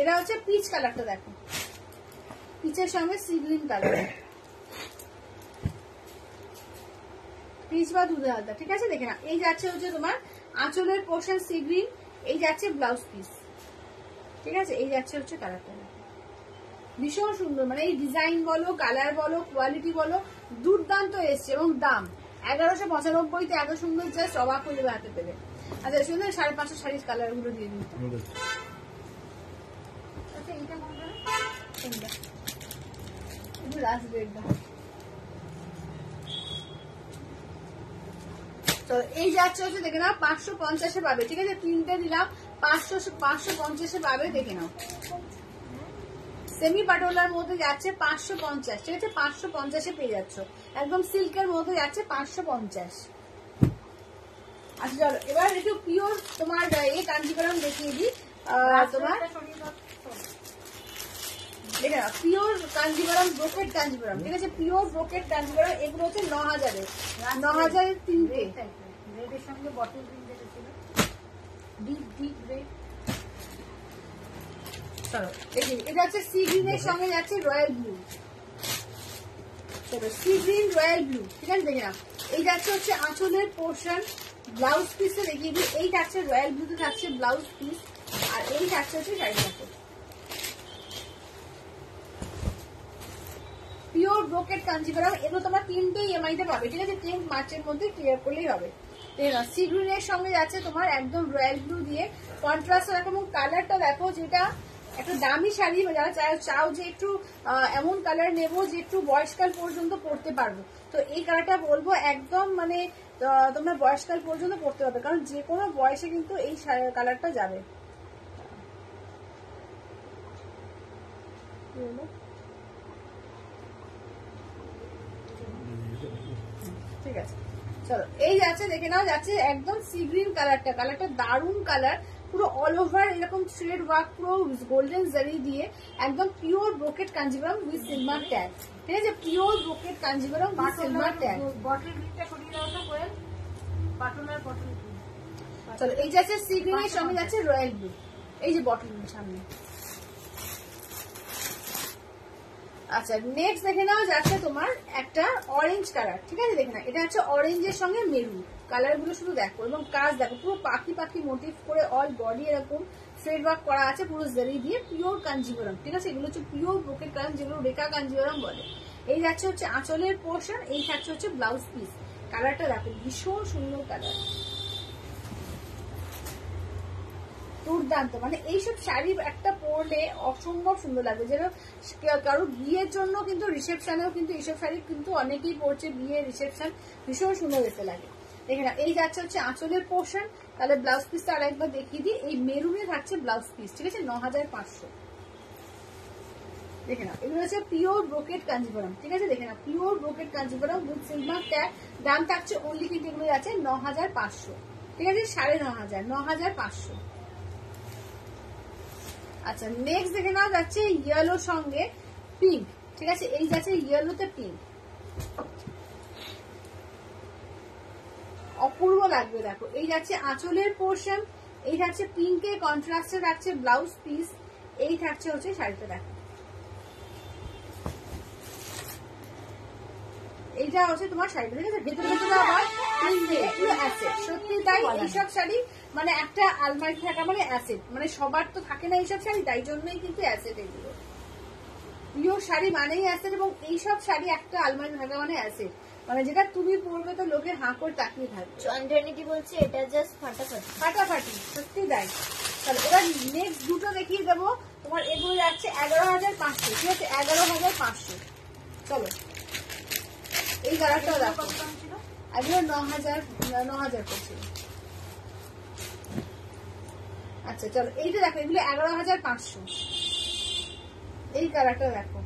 এরা হচ্ছে পিচ কালারটা, দেখো পিচের সঙ্গে সি গ্রিন কালার, পিচ বা দুধে হালতা, ঠিক আছে? দেখে না এই যাচ্ছে হচ্ছে তোমার আঁচলের পোর্শন সি গ্রিন। এই যাচ্ছে ব্লাউজ পিস, ঠিক আছে? এই যাচ্ছে হচ্ছে কালারটা, ভীষণ সুন্দর। মানে এই ডিজাইন বলো, কালার বলো, কোয়ালিটি বলো, দুর্দান্ত এসছে। এবং দাম 1195 তে এত সুন্দর, জাস্ট অবাক হয়ে যাবে হাতে পেলে। আচ্ছা সুন্দর 550 শাড়ির কালার গুলো দিয়ে দিন। তো এই যাচ্ছে হচ্ছে দেখে নাও 550 পাবে, ঠিক আছে? 3টে দিলাম 550 পাবে, দেখে নাও। সেমি পাটোলার মধ্যে যাচ্ছে 550, ঠিক আছে? 550 পেয়ে যাচ্ছ, একদম সিল্কের মধ্যে যাচ্ছে 550। আচ্ছা চলো এবার একটু পিওর তোমার এই কাঞ্জিপুরম দেখিয়ে দিই। তোমার দেখে না, পিওর কাঞ্জিভারাম ব্রোকেট কাঞ্জিভারাম, ঠিক আছে, পিওর ব্রোকেট কাঞ্জিভারাম। এগুলো হচ্ছে 9000-এর, 9000-এর 3টে। রেডের সঙ্গে বটল গ্রিন যেটা ছিল, ডিপ রেড। চলো দেখি, এটা হচ্ছে সি গ্রিনের সঙ্গে যাচ্ছে রয়্যাল ব্লু। চলো সি গ্রিন রয়্যাল ব্লু, ঠিক আছে, দেখে না। এই যাচ্ছে হচ্ছে আঁচলের পোর্শন, ব্লাউজ পিসে দেখিয়ে দিই। এই থাকছে রয়্যাল ব্লুতে থাকছে ব্লাউজ পিস, আর এই থাকছে হচ্ছে শাড়ি কাপড়। Pure brocade Kanjivaram. এগুলো তোমার 3টে EMI তে পাবে, ঠিক আছে, 10 মার্চের মধ্যে ক্লিয়ার করলেই হবে। সি গ্রিনের সঙ্গে যাচ্ছে তোমার একদম রয়্যাল ব্লু দিয়ে কন্ট্রাস্ট রাখো, এবং কালারটা দেখো, যেটা একটা দামি শাড়ি যারা চাও যে একটু এমন কালার নেবো যে একটু বয়সকাল পর্যন্ত পরতে পারবো, তো এই কালারটা বলবো একদম মানে তোমরা বয়সকাল পর্যন্ত পরতে পারবে, কারণ যে কোনো বয়সে কিন্তু এই কালারটা যাবে। ঠিক আছে, চলো এই যাচ্ছে, দেখে নাও, যাচ্ছে একদম সি গ্রিন কালারটা। কালারটা দারুণ কালার, পুরো অল ওভার এরকম থ্রেড ওয়ার্ক, পুরো গোল্ডেন জারি দিয়ে একদম pure brocade Kanjivaram with silver tag, ঠিক আছে, pure brocade Kanjivaram with silver tag. Bottle গ্রিনটা সরিয়ে দাও তো কোয়েল, বাটন আর বটল গ্রিন। চলো এই যাচ্ছে সি গ্রিনের সঙ্গে যাচ্ছে রয়্যাল ব্লু, এই যে বটল গ্রিন সামনে। আচ্ছা নেক্সট দেখে নাও, যাচ্ছে তোমার একটা অরেঞ্জ কালার, ঠিক আছে, দেখে না, এটা হচ্ছে অরেঞ্জের সঙ্গে মেরুন। কালার গুলো শুধু দেখো, এবং কাজ দেখো, পুরো পাখি পাখি মোটিভ করে অল বডি এরকম থ্রেড ওয়ার্ক করা আছে পুরো জারি দিয়ে, পিওর কাঞ্জিভারাম, ঠিক আছে। এগুলো হচ্ছে পিওর ব্রোকেট কালার, যেগুলো রেখা কাঞ্জিভারাম বলে। এই যাচ্ছে হচ্ছে আঁচলের পোর্শন, এই থাকছে হচ্ছে ব্লাউজ পিস। কালারটা দেখো, ভীষণ সুন্দর কালার, দুর্দান্ত। মানে এইসব শাড়ি একটা পরলে অসম্ভব সুন্দর লাগবে, যেন কারো বিয়ের জন্য কিন্তু রিসেপশনেও কিন্তু এইসব শাড়ি কিন্তু অনেকেই পরছে, বিয়ে রিসেপশন ভীষণ সুন্দর দেখতে লাগে। দেখে না, এই যাচ্ছে হচ্ছে আঁচলের পোর্শন। তাহলে ব্লাউজ পিসটা আর একবার দেখিয়ে দিই। এই মেরুনে থাকছে ব্লাউজ পিস, ঠিক আছে, 9500। দেখে না, এগুলো হচ্ছে পিওর ব্রোকেট কাঞ্জিভারাম, ঠিক আছে, দেখে না, pure brocade Kanjivaram with silver tag. দাম থাকছে অনলি কিন্তু এগুলো যাচ্ছে 9500, ঠিক আছে, 9500, 9500। আচ্ছা নেক্সট দেখে নাও, যাচ্ছে ইয়েলো সঙ্গে পিঙ্ক, ঠিক আছে, এই যাচ্ছে ইয়েলোতে পিঙ্ক, অপূর্ব লাগবে। দেখো এই যাচ্ছে আঁচলের পোর্শন, এই থাকছে পিঙ্কে কন্ট্রাস্টে থাকছে ব্লাউজ পিস, এই থাকছে হচ্ছে শাড়িটা। দেখো এইটা হচ্ছে তোমার শাড়িটা, ঠিক আছে, ভেতরে ভেতরে আবার পুরো অ্যাসেট। সত্যি তাই, এইসব শাড়ি মানে একটা আলমারি থাকা মানে অ্যাসেট, মানে সবার তো থাকে না এইসব শাড়ি, তাই জন্যই কিন্তু অ্যাসেট। এগুলো পিওর শাড়ি মানেই অ্যাসেট, এবং এইসব শাড়ি একটা আলমারি থাকা মানে অ্যাসেট, মানে যেটা তুমি পরবে তো লোকে হাঁ করে তাকিয়ে থাকবে। চন্দ্রানীতি বলছে এটা জাস্ট ফাটাফাটি ফাটাফাটি, সত্যি তাই। তাহলে এবার নেক্সট দুটো দেখিয়ে দেবো তোমার। এগুলো যাচ্ছে 11500, ঠিক আছে, 11500। চলো এই কালারটাও দেখো, এগুলো 9000 করছিল। আচ্ছা চলো এইটা দেখো, এগুলো 11500। এই কালারটা দেখো,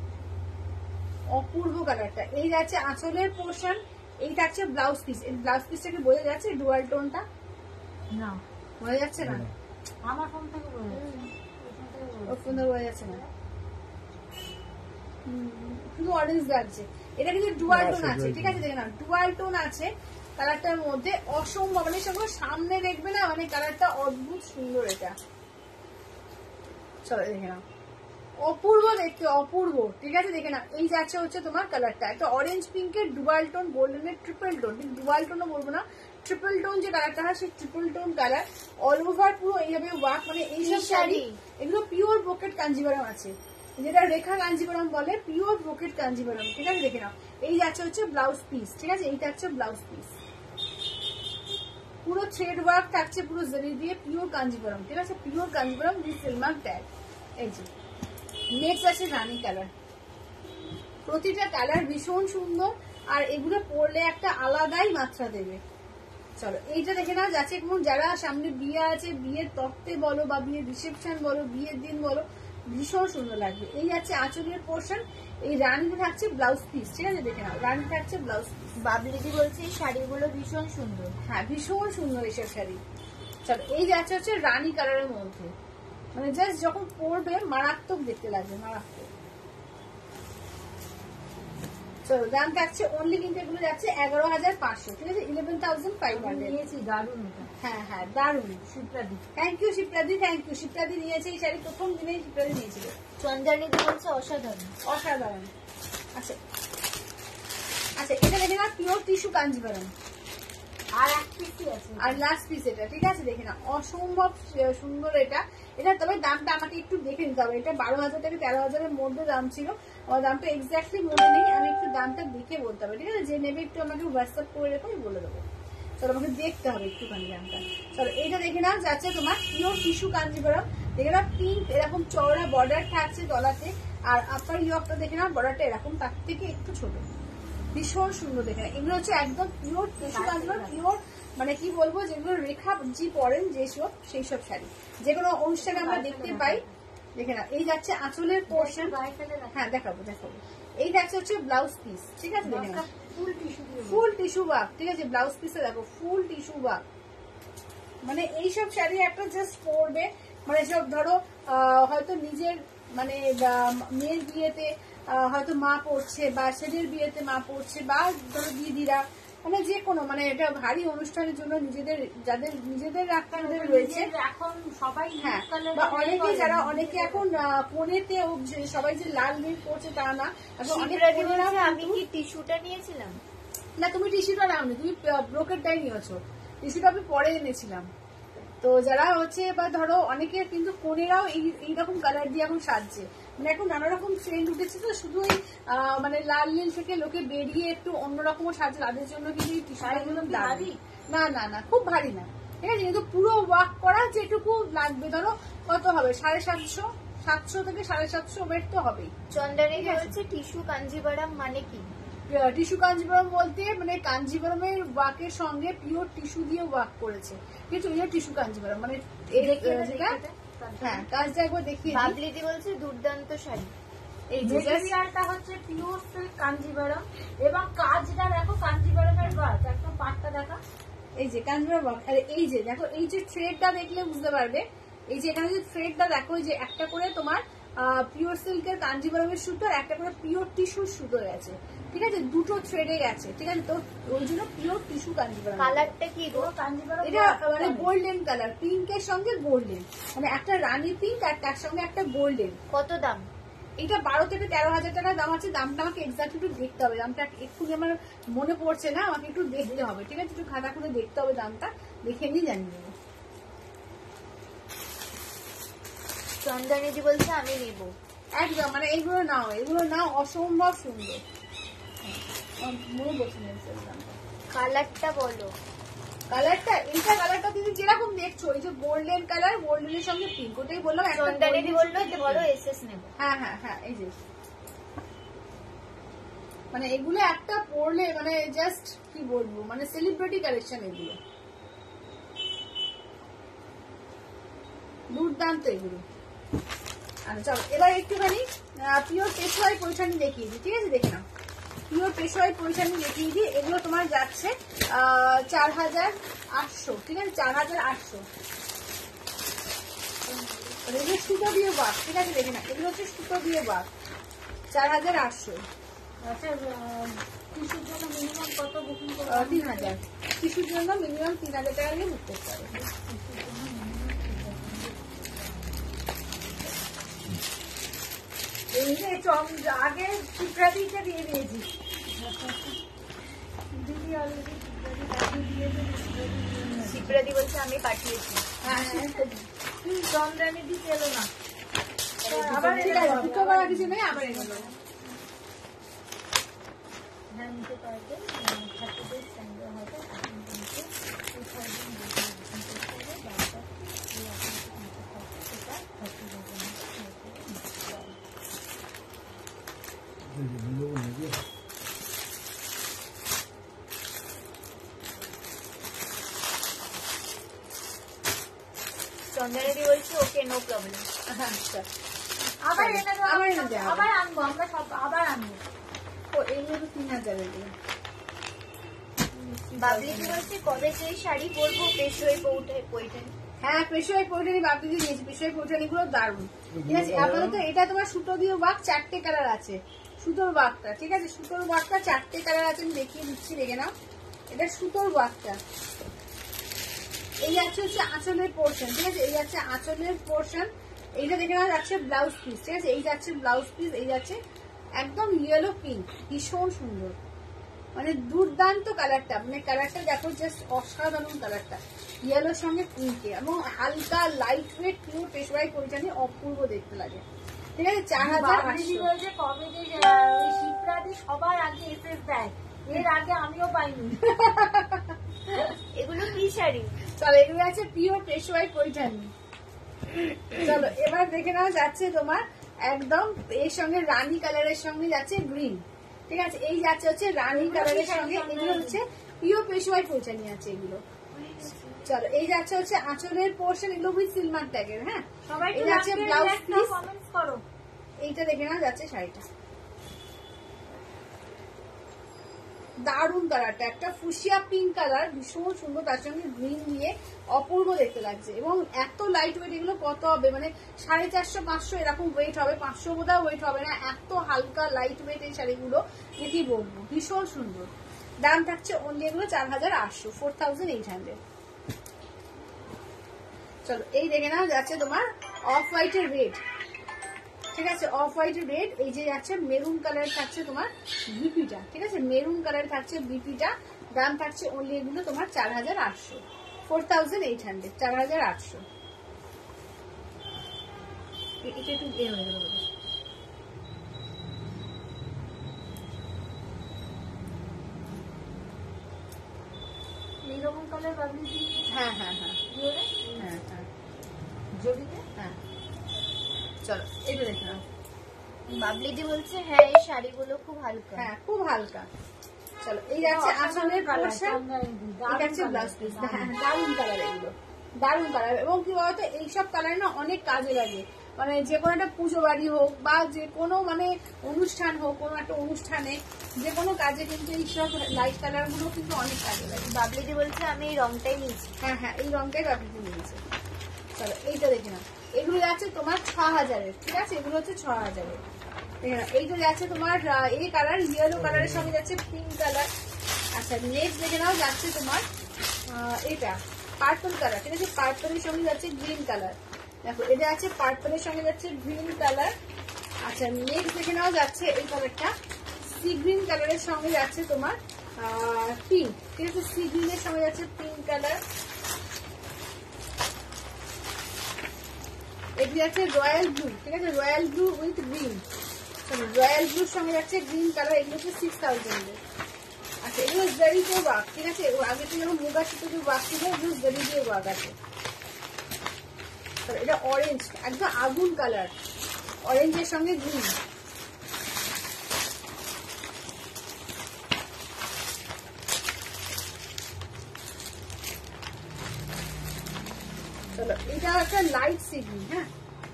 অপূর্ব কালারটা। এই যাচ্ছে আঁচলের পোর্শন, এই থাকছে ব্লাউজ পিস। এই ব্লাউজ পিসটাকে বোঝা যাচ্ছে ডুয়াল টোনটা? না বোঝা যাচ্ছে না, আমার ফোন থেকে বোঝা যাচ্ছে, ওর ফোন থেকে বোঝা যাচ্ছে না, শুধু অরেঞ্জ লাগছে। এটা কিন্তু ডুয়াল টোন আছে, ঠিক আছে, দেখে না, ডুয়াল টোন আছে কালারটার মধ্যে, অসম্ভব। মানে সঙ্গে সামনে দেখবে না, মানে কালারটা অদ্ভুত সুন্দর। এটা চলো দেখে নাও, অপূর্ব দেখতে, অপূর্ব, ঠিক আছে, দেখে না। এই যাচ্ছে হচ্ছে তোমার কালারটা একটা অরেঞ্জ পিঙ্কের ডুয়াল টোন, গোল্ডেনের ট্রিপল টোন, ঠিক ডুয়াল টোনও বলবো না, ট্রিপল টোন যে কালারটা হয় সেই triple tone colour, all over পুরো এইভাবে ওয়ার্ক। মানে এইসব শাড়ি এগুলো পিওর ব্রোকেট কাঞ্জিভারাম আছে, যেটা রেখা কাঞ্জিভারাম বলে, পিওর ব্রোকেট কাঞ্জিভারাম, ঠিক আছে, দেখে নাও। এই যাচ্ছে হচ্ছে ব্লাউজ পিস, ঠিক আছে, এইটা হচ্ছে ব্লাউজ পিস, পুরো থ্রেড ওয়ার্ক থাকছে পুরো জরি দিয়ে, পিওর কাঞ্জিভারাম, ঠিক আছে, pure Kanjivaram with silver tag. এই যে নেক্সট আছে রানী কালার। প্রতিটা কালার ভীষণ সুন্দর, আর এগুলো পরলে একটা আলাদাই মাত্রা দেবে। চলো এইটা দেখে নাও, যাচ্ছে যারা সামনে বিয়ে আছে, বিয়ের তত্ত্বে বলো বা বিয়ের রিসেপশন বলো, বিয়ের দিন বলো, ভীষণ সুন্দর লাগবে। এই যাচ্ছে আঁচলের পোর্শন, এই রানীতে থাকছে ব্লাউজ পিস, ঠিক আছে, দেখে নাও, রানী থাকছে ব্লাউজ পিস। বাবলিদি বলছে এই শাড়িগুলো ভীষণ সুন্দর। হ্যাঁ ভীষণ সুন্দর এইসব শাড়ি। চলো এই যাচ্ছে হচ্ছে রানী কালারের মধ্যে, মানে জাস্ট যখন পরবে মারাত্মক দেখতে লাগবে, মারাত্মক। চলো দাম থাকছে অনলি, কিন্তু এগুলো যাচ্ছে 11,500, ঠিক আছে, 11,500 নিয়েছি, দারুণ এটা। হ্যাঁ হ্যাঁ দারুন। শিপ্রাদি, থ্যাংক ইউ শিপ্রাদি, থ্যাংক ইউ। শিপ্রাদি নিয়েছে এই শাড়ি, প্রথম দিনেই শিপ্রাদি নিয়েছিল। চন্দ্রানীদি বলছে অসাধারণ। অসাধারণ। আচ্ছা আচ্ছা, এটা দেখে না, পিওর টিস্যু কাঞ্জিভারম, আর এক পিসই আছে। আর লাস্ট পিস এটা, ঠিক আছে, দেখে না, অসম্ভব সুন্দর এটা। এটা তবে দামটা আমাকে একটু দেখে নিতে হবে। এটা 12,000 থেকে 13,000-এর মধ্যে দাম ছিল, আমার দামটা এক্স্যাক্টলি মনে নেই, আমি একটু দামটা দেখে বলতে হবে, ঠিক আছে। যে নেবে একটু আমাকে হোয়াটসঅ্যাপ করে রেখো, আমি বলে দেবো। চলো আমাকে দেখতে হবে একটুখানি দামটা। চলো এইটা দেখে নাও, যাচ্ছে তোমার পিওর টিস্যু কাঞ্জিভারম, দেখে নাও, পিঙ্ক এরকম চওড়া বর্ডার থাকছে গলাতে, আর আপার ইয়কটা দেখে নাও, বর্ডারটা এরকম, তার থেকে একটু ছোট, ভীষণ সুন্দর। দেখে নাও, এগুলো হচ্ছে একদম পিওর টিস্যু কাঞ্জিভারম, পিওর মানে কি বলবো, যেগুলো রেখা জি পরেন যেসব, সেই সব শাড়ি যেগুলো অনুষ্ঠানে আমরা দেখতে পাই। দেখে না, এই যাচ্ছে আঁচলের পোর্শন, হ্যাঁ দেখাবো দেখাবো। এই যাচ্ছে হচ্ছে ব্লাউজ পিস, ঠিক আছে, দেখে নাও, ফুল টিস্যু ওয়ার্ক, ঠিক আছে, ব্লাউজ পিসে দেখো ফুল টিস্যু ওয়ার্ক। মানে এইসব শাড়ি একটা জাস্ট পরবে, মানে সব ধরো হয়তো নিজের মানে মেয়ের বিয়েতে হয়তো মা পড়ছে, বা ছেলের বিয়েতে মা পড়ছে, বা ধরো দিদিরা, মানে যে কোনো, মানে এটা ভারী অনুষ্ঠানের জন্য নিজেদের, যাদের নিজেদের রাখতে রয়েছে এখন সবাই, হ্যাঁ, বা অনেকে যারা, অনেকে এখন কোনেতে সবাই যে লাল নীল পড়ছে তা না, এখন অনেক বোনেরা, আমি কি টিস্যুটা নিয়েছিলাম? না তুমি টিস্যুটা নাওনি, তুমি ব্রোকেটটাই নিয়েছো, টিস্যুটা আমি পরে এনেছিলাম। তো যারা হচ্ছে, বা ধরো অনেকে কিন্তু কোনেরাও এইরকম কালার দিয়ে এখন সাজছে, মানে এখন নানা রকম ট্রেন্ড উঠেছে, তো শুধু মানে লাল নীল থেকে লোকে বেরিয়ে একটু অন্যরকমও সাজছে, তাদের জন্য কিন্তু এই টিস্যুগুলো দামি। না না না, খুব ভারী না, ঠিক আছে, কিন্তু পুরো ওয়ার্ক করা যেটুকু লাগবে, ধরো কত হবে, 750, 700 থেকে 750 ওয়েট তো হবেই। চন্দ্রানীদি বলছে টিস্যু কাঞ্জিভারম মানে কি? টিস্যু কাঞ্জিভারম বলতে মানে কাঞ্জিভারমের ওয়ার্কের সঙ্গে পিওর টিস্যু দিয়ে ওয়ার্ক করেছে, কিন্তু টিস্যু কাঞ্জিভারম মানে হ্যাঁ, কাজটা একবার দেখিয়ে। বাবলিদি বলছে দুর্দান্ত শাড়ি। এই মেটেরিয়ালটা হচ্ছে পিওর সিল্ক কাঞ্জিভারম, এবং কাজটা দেখো কাঞ্জিভারমের কাজ, একদম পাটটা দেখা, এই যে কাঞ্জিভারম ওয়ার্ক, আর এই যে দেখো, এই যে থ্রেডটা দেখলে বুঝতে পারবে, এই যে এখানে যে থ্রেডটা দেখো, যে একটা করে তোমার পিওর সিল্কের কাঞ্জিভারমের সুতো, আর একটা করে পিওর টিস্যুর সুতো গেছে, ঠিক আছে, দুটো থ্রেডে গেছে, ঠিক আছে, তো ওই জন্য পিওর টিস্যু কাঞ্জিভারম। কালারটা কি গো? কাঞ্জিভারম এটা মানে গোল্ডেন কালার, পিঙ্কের সঙ্গে গোল্ডেন, মানে একটা রানী পিঙ্ক আর তার সঙ্গে একটা গোল্ডেন। কত দাম? এটা 12 থেকে 13,000 টাকা দাম আছে। দামটা আমাকে এক্সাক্ট একটু দেখতে হবে, দামটা এক্ষুনি আমার মনে পড়ছে না, আমাকে একটু দেখতে হবে, ঠিক আছে, একটু খাতা খুলে দেখতে হবে, দামটা দেখে নিয়ে জানিয়ে দেবো। চন্দ্রানীদি বলছে আমি নেব একদম, মানে এইগুলো নাও, এগুলো নাও, অসম্ভব সুন্দর, মনে পড়ছে না দামটা। কালারটা বলো। কালারটা, এইটা কালারটা তুমি যেরকম দেখছো, এই যে গোল্ডেন কালার, গোল্ডেনের সঙ্গে পিঙ্ক, ওটাই বললাম। চন্দ্রানীদি বললো যে বড় এসএস নেব। হ্যাঁ হ্যাঁ হ্যাঁ, এই যে মানে এগুলো একটা পরলে মানে জাস্ট কি বলবো, মানে সেলিব্রিটি কালেকশন এগুলো, দুর্দান্ত এগুলো। আচ্ছা চলো এবার একটুখানি পিওর পেশোয়াই পৈঠানি দেখিয়ে দিই, ঠিক আছে, দেখে নাও, পিওর পেশোয়াই পৈঠানি দেখিয়ে দিই। এগুলো তোমার যাচ্ছে 4,800, ঠিক আছে, 4,800। এগুলো সুতো দিয়ে বাক, ঠিক আছে, দেখে না, এগুলো হচ্ছে সুতো দিয়ে বাক, 4,800। আচ্ছা, টিস্যুর জন্য মিনিমাম কত বুকিং করবো? 3,000, টিস্যুর জন্য মিনিমাম 3,000 টাকা দিয়ে বুক করতে হবে। এই যে আগে শিপ্রাদিটা দিয়ে দিয়েছি, দিদি অলরেডি শিপ্রাদি বলছে আমি পাঠিয়েছি। হ্যাঁ চন্দ্রানীদি পেলো না, আবার দুটো করা কিছু নেই, আবার এনে দেবো। হ্যাঁ নিতে পারবে, 30 days সঙ্গে হয়তো এখন কিন্তু 2000 চন্দ্রানীদি বলছে ওকে নো প্রবলেম। আচ্ছা আবার এনে দেবো, আবার এনে দেওয়া হবে। আবার আনবো, আমরা সব আবার আনবো। ও এইগুলো তো 3,000 এগুলো। বাবলিদি বলছে কবে সেই শাড়ি পরবো পেশোয় পৈঠানি। হ্যাঁ পেশোয়াই পৈঠানি বাবলিদি নিয়েছি, পেশোয়াই পৈঠানি গুলো দারুন, ঠিক আছে। আপাতত এটা তোমার সুতো দিয়ে ওয়ার্ক, 4টে কালার আছে, সুতোর ওয়ার্কটা, ঠিক আছে? সুতোর ওয়ার্কটা 4টে কালার আছে, আমি দেখিয়ে দিচ্ছি, দেখে নাও। এটা সুতোর ওয়ার্কটা। এই যাচ্ছে হচ্ছে আঁচলের পোর্শন, ঠিক আছে? এই যাচ্ছে আঁচলের পোর্শন। এইটা দেখে নাও যাচ্ছে ব্লাউজ পিস, ঠিক আছে? এই যাচ্ছে ব্লাউজ পিস, এই যাচ্ছে একদম ইয়েলো পিঙ্ক, ভীষণ সুন্দর, মানে দুর্দান্ত কালারটা, মানে কালারটা দেখো জাস্ট অসাধারণ কালারটা, ইয়েলোর সঙ্গে পিঙ্কে, এবং হালকা লাইট ওয়েট পিওর পেশওয়াই পরিধানে অপূর্ব দেখতে লাগে, ঠিক আছে? 4800 বলছে কবে যে শিবরাত্রি সবার আগে এসএস দেয়, এর আগে আমিও পাইনি। এগুলো কি শাড়ি? চলো, এগুলো আছে পিওর পেশওয়াই পরিধানি। চলো এবার দেখে নাও যাচ্ছে তোমার একদম এর সঙ্গে রানী কালারের সঙ্গে যাচ্ছে গ্রিন, ঠিক আছে? এই যাচ্ছে হচ্ছে রানী কালারের সঙ্গে, এগুলো হচ্ছে পিওর পেশওয়াই পরিধানি আছে এগুলো। চলো এই যাচ্ছে হচ্ছে আঁচলের পোর্শন, এগুলো উইথ সিলভার ট্যাগের। হ্যাঁ, সবাই এই যাচ্ছে ব্লাউজ পিস, কমেন্টস করো। এইটা দেখে নাও যাচ্ছে শাড়িটা, দারুন কালারটা, একটা ফুসিয়া পিঙ্ক কালার, ভীষণ সুন্দর, তার সঙ্গে গ্রিন দিয়ে অপূর্ব দেখতে লাগছে, এবং এত লাইট ওয়েট, এগুলো কত হবে মানে 450-500 এরকম ওয়েট হবে, 500 বোধহয় ওয়েট হবে না, এত হালকা লাইট ওয়েট এই শাড়িগুলো, কি বলবো, ভীষণ সুন্দর। দাম থাকছে অনলি এগুলো 4800, 4800। চলো এই দেখে নাও যাচ্ছে তোমার অফ হোয়াইটের রেড, ঠিক আছে? অফ হোয়াইট রেড, এই যে যাচ্ছে মেরুন কালার থাকছে তোমার বিপিটা, ঠিক আছে? মেরুন কালার থাকছে বিপিটা, দাম থাকছে অনলি এগুলো তোমার 4800, 4800, 4800। এটা একটু এ হয়ে গেল, এইরকম কালার বাবলি দিয়ে হ্যাঁ হ্যাঁ হ্যাঁ হ্যাঁ হ্যাঁ, জড়িতে। হ্যাঁ চলো এটা দেখে নাও। বাবলিদি বলছে হ্যাঁ এই শাড়িগুলো খুব হালকা। হ্যাঁ খুব হালকা। চলো এই যাচ্ছে আঁচলের পোর্শন, এটা হচ্ছে ব্লাউজ পিস। হ্যাঁ দারুন কালার, এগুলো দারুন কালার, এবং কি বলতো এইসব কালার না অনেক কাজে লাগে, মানে যে কোনো একটা পুজো বাড়ি হোক বা যে কোনো মানে অনুষ্ঠান হোক, কোনো একটা অনুষ্ঠানে যে কোনো কাজে কিন্তু এইসব লাইট কালার গুলো কিন্তু অনেক কাজে লাগে। বাবলিদি বলছে আমি এই রংটাই নিয়েছি। হ্যাঁ হ্যাঁ, এই রংটাই বাপিতে নিয়েছে। চলো এইটা দেখে নাও, এগুলো যাচ্ছে তোমার 6000-এর, ঠিক আছে? এগুলো হচ্ছে 6000-এর। এইটা যাচ্ছে তোমার এই কালার ইয়েলো কালারের সঙ্গে যাচ্ছে পিঙ্ক কালার। আচ্ছা নেক্সট দেখে নাও যাচ্ছে তোমার এটা পার্পল কালার, ঠিক আছে? পার্পলের সঙ্গে যাচ্ছে গ্রিন কালার, দেখো এটা আছে পার্পলের সঙ্গে যাচ্ছে গ্রিন কালার। আচ্ছা নেক্সট দেখে নাও যাচ্ছে এই কালারটা সি গ্রিন কালারের সঙ্গে যাচ্ছে তোমার পিঙ্ক, ঠিক আছে? সি গ্রিনের সঙ্গে যাচ্ছে পিঙ্ক কালার। এটি যাচ্ছে রয়্যাল ব্লু, ঠিক আছে? Royal blue with green, royal ব্লুর সঙ্গে যাচ্ছে গ্রিন কালার, এগুলো হচ্ছে 6000-এর। আচ্ছা এগুলো জরিতে ওয়ার্ক, ঠিক আছে? আগে তো যখন মুগা সুতো যে ওয়ার্ক ছিল, এগুলো জরি দিয়ে ওয়ার্ক আছে। এটা অরেঞ্জ, একদম আগুন কালার, অরেঞ্জের সঙ্গে গ্রিন। চলো এটা একটা লাইট সি গ্রিন, হ্যাঁ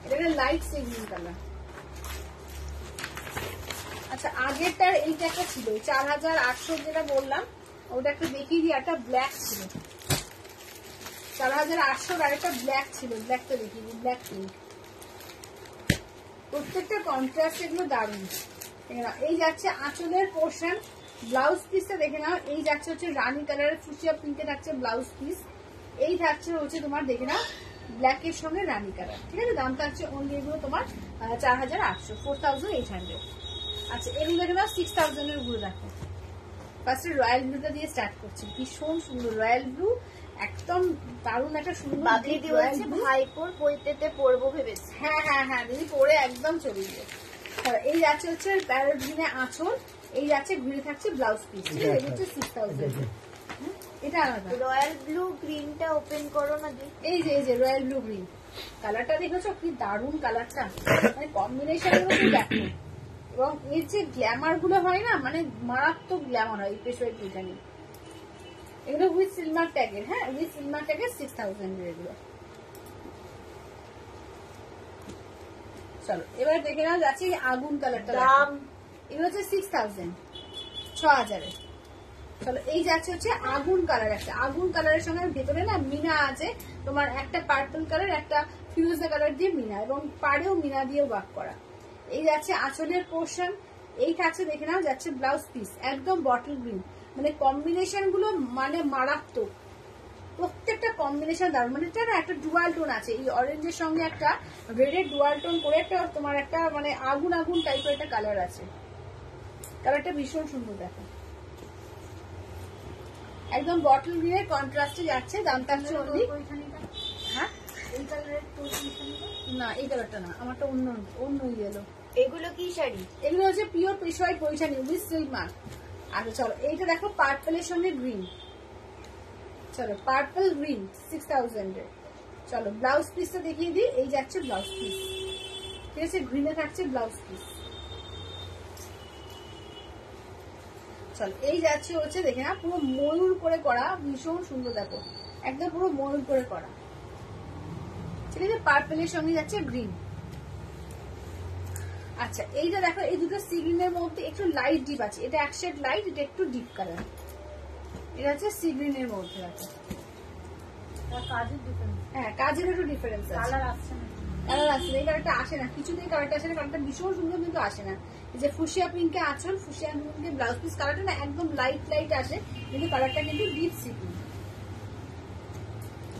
এটা একটা লাইট সি গ্রিন কালার। আচ্ছা আগেরটার এইটা একটা ছিল 4800 যেটা বললাম, ওটা একটু দেখিয়ে দিই, একটা ব্ল্যাক ছিল 4800, আর একটা ব্ল্যাক ছিল, ব্ল্যাকটা দেখিয়ে দিই, ব্ল্যাক পিঙ্ক। প্রত্যেকটা কন্ট্রাস্ট এগুলো দারুণ। এই যাচ্ছে আঁচলের পোর্শন, ব্লাউজ পিসটা দেখে নাও, এই যাচ্ছে হচ্ছে রানী কালারের ফুচিয়া পিঙ্কে থাকছে ব্লাউজ পিস, এই থাকছে হচ্ছে তোমার দেখে নাও ব্ল্যাকের সঙ্গে রানী কালার, ঠিক আছে? দাম থাকছে অনলি এগুলো তোমার 4800, 4800। আচ্ছা এগুলো দেখে নাও 6000-এর উপরে দেখো। ফার্স্টে রয়্যাল ব্লুটা দিয়ে স্টার্ট করছি, ভীষণ সুন্দর রয়্যাল ব্লু, একদম দারুণ একটা সুন্দর। বাবলিদি বলছে ভাইপোর পৈতেতে পরবো ভেবেছি। হ্যাঁ হ্যাঁ হ্যাঁ দিদি পরে একদম চলে গিয়ে। এই যাচ্ছে হচ্ছে প্যারট গ্রিনে আঁচল, এই যাচ্ছে ঘুরে থাকছে ব্লাউজ পিস, ঠিক আছে? এটা হচ্ছে 6000। এটা আলাদা রয়্যাল ব্লু গ্রিনটা ওপেন করো না দি। এই যে রয়্যাল ব্লু গ্রিন কালারটা দেখেছো কি দারুণ কালারটা, মানে কম্বিনেশন গুলো দেখো, এবং এর যে গ্ল্যামার গুলো হয় না, মানে মারাত্মক গ্ল্যামার হয় এই পেশোয়ার ডিজাইনে। এগুলো উইথ সিলভার ট্যাগের, হ্যাঁ উইথ সিলভার ট্যাগের 6000 এগুলো। চলো এবার দেখে নাও যাচ্ছে আগুন কালারটা, দাম এগুলো হচ্ছে 6000, 6000-এর। চলো এই যাচ্ছে হচ্ছে আগুন কালার, একটা আগুন কালারের সঙ্গে ভেতরে না মিনা আছে তোমার, একটা পার্পল কালার একটা ফিরোজা কালার দিয়ে মিনা, এবং পাড়েও মিনা দিয়ে ওয়ার্ক করা। এই যাচ্ছে আঁচলের পোর্শন, এই থাকছে দেখে নাও, যাচ্ছে ব্লাউজ পিস একদম বটল গ্রিন, মানে কম্বিনেশন গুলো মানে মারাত্মক, প্রত্যেকটা কম্বিনেশন দারুণ। মানে এটা না একটা ডুয়াল টোন আছে, এই অরেঞ্জের সঙ্গে একটা রেডের ডুয়াল টোন করে একটা তোমার একটা মানে আগুন আগুন টাইপের একটা কালার আছে, কালারটা ভীষণ সুন্দর। দেখো একদম বটল গ্রিনের কন্ট্রাস্টে যাচ্ছে, দাম থাকছে অনলি, হ্যাঁ এই কালারের না এই কালারটা না, আমারটা অন্য অন্য ইয়েলো। এগুলো কি শাড়ি? এগুলো হচ্ছে pure Peshwai Paithani with silk mark. আচ্ছা চলো এইটা দেখো পার্পলের সঙ্গে গ্রিন, চলো পার্পল গ্রিন 6000 এর। চলো ব্লাউজ পিসটা দেখিয়ে দিই, এই যাচ্ছে ব্লাউজ পিস, ঠিক আছে, গ্রিনে থাকছে ব্লাউজ পিস। চলো এই যাচ্ছে হচ্ছে দেখে না পুরো ময়ূর করে করা, ভীষণ সুন্দর, দেখো একদম পুরো ময়ূর করে করা, ঠিক আছে, পার্পলের সঙ্গে যাচ্ছে গ্রিন। আচ্ছা এইটা দেখো, এই দুটো সি গ্রিনের মধ্যে একটু লাইট ডিপ আছে, এটা এক শেড লাইট, এটা একটু ডিপ কালার, এটা হচ্ছে সি গ্রিনের মধ্যে আছে। কাজের ডিফারেন্স, হ্যাঁ কাজের একটু ডিফারেন্স আছে, কালার আসছে না, কালার আসছে না, এই কালারটা আসে না, কিছুতেই কালারটা আসে না, কালারটা ভীষণ সুন্দর কিন্তু আসে না। এই যে ফুশিয়া পিঙ্কে আঁচল, ফুশিয়া পিঙ্কে ব্লাউজ পিস, কালারটা না একদম লাইট লাইট আসে, কিন্তু কালারটা কিন্তু ডিপ সি গ্রিন,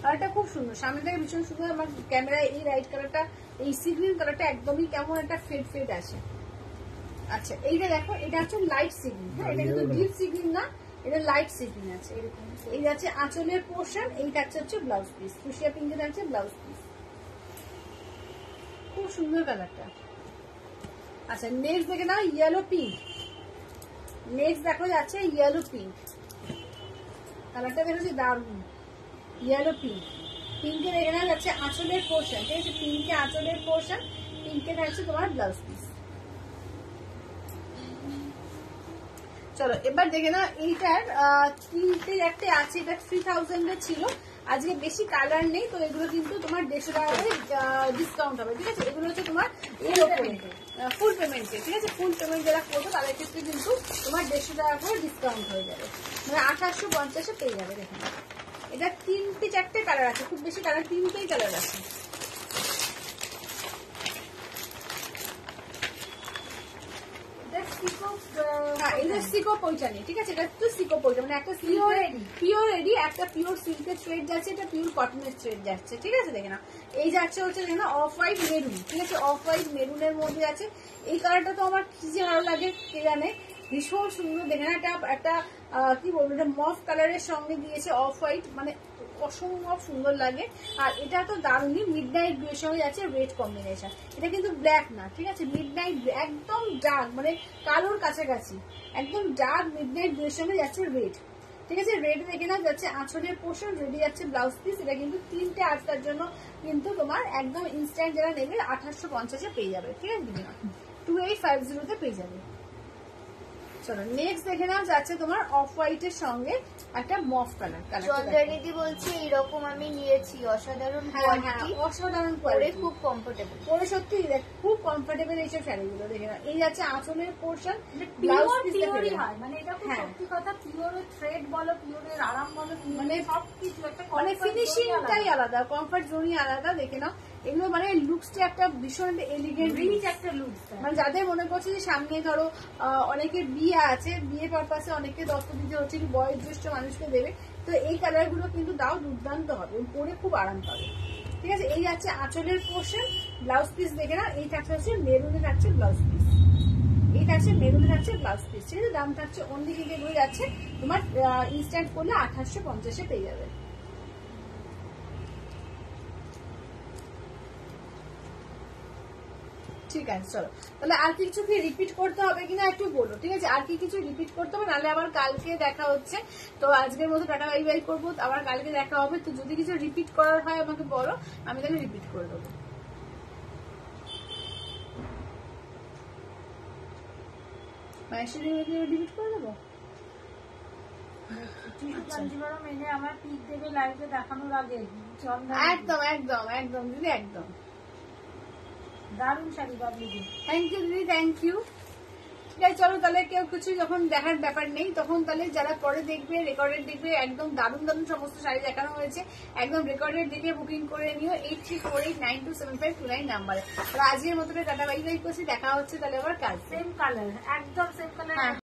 কালারটা খুব সুন্দর, সামনে থেকে ভীষণ সুন্দর। আমার ক্যামেরায় এই লাইট কালারটা, এই সি গ্রিন কালারটা একদমই কেমন একটা ফেড ফেড আসে। আচ্ছা এইটা দেখো, এটা হচ্ছে লাইট সি গ্রিন, হ্যাঁ এটা কিন্তু ডিপ সি গ্রিন না, এটা লাইট সি গ্রিন আছে এরকম। এই যাচ্ছে আঁচলের পোর্শন, এই থাকছে হচ্ছে ব্লাউজ পিস, ফুশিয়া পিঙ্কে থাকছে ব্লাউজ পিস, খুব সুন্দর কালারটা। আচ্ছা নেক্সট দেখে নাও ইয়েলো পিঙ্ক, নেক্সট দেখো যাচ্ছে ইয়েলো পিঙ্ক, কালারটা দেখো দারুণ, ইয়েলো পিঙ্ক, পিঙ্কে দেখে নেওয়া যাচ্ছে আঁচলের পোর্শন, ঠিক আছে, পিঙ্কে আঁচলের পোর্শন, পিঙ্কে থাকছে তোমার ব্লাউজ পিস। চলো এবার দেখে নাও এইটার তিনটে একটা আছে, এটা 3000 এর ছিল, আজকে বেশি কালার নেই তো এগুলো কিন্তু তোমার 150 টাকা করে ডিসকাউন্ট হবে, ঠিক আছে, এগুলো হচ্ছে তোমার এর উপরে ফুল পেমেন্টে, ঠিক আছে, ফুল পেমেন্ট যারা করবে তাদের ক্ষেত্রে কিন্তু তোমার 150 টাকা করে ডিসকাউন্ট হয়ে যাবে, মানে 2850 পেয়ে যাবে। দেখুন এটা তিনটে চারটে কালার আছে, খুব বেশি কালার, তিনটেই কালার আছে। সিকো পৈঠানি, ঠিক আছে, এটা একটু সিকো পৈঠানি, মানে একটা পিওর এডি, একটা পিওর সিল্কের থ্রেড যাচ্ছে, এটা পিওর কটনের থ্রেড যাচ্ছে, ঠিক আছে, দেখে না এই যাচ্ছে হচ্ছে দেখে না অফ হোয়াইট মেরুন, ঠিক আছে, অফ হোয়াইট মেরুনের মধ্যে আছে, এই কালারটা তো আমার কি যে ভালো লাগে কে জানে, ভীষণ সুন্দর, দেখে না এটা একটা কি বলবো, এটা মফ কালারের সঙ্গে দিয়েছে অফ হোয়াইট, মানে অসম্ভব সুন্দর লাগে। আর এটা তো দারুণই মিড নাইট ব্লু এর সঙ্গে যাচ্ছে রেড কম্বিনেশন, এটা কিন্তু ব্ল্যাক না, ঠিক আছে, মিড নাইট একদম ডার্ক, মানে কালোর কাছাকাছি, একদম ডার্ক মিড নাইট ব্লু এর সঙ্গে যাচ্ছে রেড, ঠিক আছে, রেড দেখে না যাচ্ছে আঁচলের পোর্শন, রেডি যাচ্ছে ব্লাউজ পিস। এটা কিন্তু তিনটে আজকার জন্য কিন্তু তোমার একদম ইনস্ট্যান্ট যারা নেবে 2850 পেয়ে যাবে, ঠিক আছে, 2850 পেয়ে যাবে। চলো নেক্সট দেখে নাও যাচ্ছে তোমার অফ হোয়াইট এর সঙ্গে একটা মফ কালার, চন্দ্রানীদি বলছে এরকম আমি নিয়েছি, অসাধারণ কোয়ালিটি, অসাধারণ পরে কোয়ালিটি, খুব কমফোর্টেবল, পরে সত্যি খুব কমফোর্টেবল এইসব শাড়িগুলো, দেখে নাও এই যাচ্ছে আঁচলের পোর্শন, ব্লাউজ পিসটা পিওরই হয়, মানে এটা খুব সত্যি কথা, পিওরের থ্রেড বলো, পিওরের আরাম বলো, মানে সবকিছু একটা মানে ফিনিশিংটাই আলাদা, কমফর্ট জোনই আলাদা, দেখে নাও এগুলো মানে লুকসটা একটা ভীষণ এলিগেন্ট রিচ একটা লুক, মানে যাদের মনে করছে যে সামনে ধরো অনেকের বিয়ে আছে, বিয়ে পারপাসে অনেকে দত্ত দিতে হচ্ছে কি বয়োজ্যেষ্ঠ মানুষকে দেবে, তো এই কালার গুলো কিন্তু দাও দুর্দান্ত হবে, পরে খুব আরাম পাবে, ঠিক আছে। এই যাচ্ছে আঁচলের পোর্শন, ব্লাউজ পিস দেখে না এই থাকছে হচ্ছে মেরুনে থাকছে ব্লাউজ পিস, এই থাকছে মেরুনে থাকছে ব্লাউজ পিস, ঠিক আছে, দাম থাকছে অনলি কি হয়ে যাচ্ছে তোমার ইনস্ট্যান্ট করলে 2850 পেয়ে যাবে। ঠিক আছে চলো তাহলে আর কিছু কি রিপিট করতে হবে কিনা একটু বলো, ঠিক আছে, আর কি কিছু রিপিট করতে হবে, নাহলে আবার কালকে দেখা হচ্ছে, তো আজকের মতো টাটা বাই বাই করবো, আবার কালকে দেখা হবে, তো যদি কিছু রিপিট করার হয় আমাকে বলো, আমি তাহলে রিপিট করে দেবো। রিপিট করে দেবো, আমার পিক দেবে লাইভে দেখানোর আগে, একদম একদম একদম দিদি একদম দারুণ শাড়ি বাবলি, থ্যাংক ইউ দিদি, থ্যাংক ইউ। যাই চলো তাহলে কেউ কিছু যখন দেখার ব্যাপার নেই তখন তাহলে যারা পরে দেখবে রেকর্ডেড দেখবে একদম দারুণ দারুণ সমস্ত শাড়ি দেখানো হয়েছে, একদম রেকর্ডেড দেখে বুকিং করে নিও 8348927529 নাম্বারে। আর আজকের মতো টাটা বাই বাই করছি, দেখা হচ্ছে তাহলে আবার কাল। সেম কালার, একদম সেম কালার।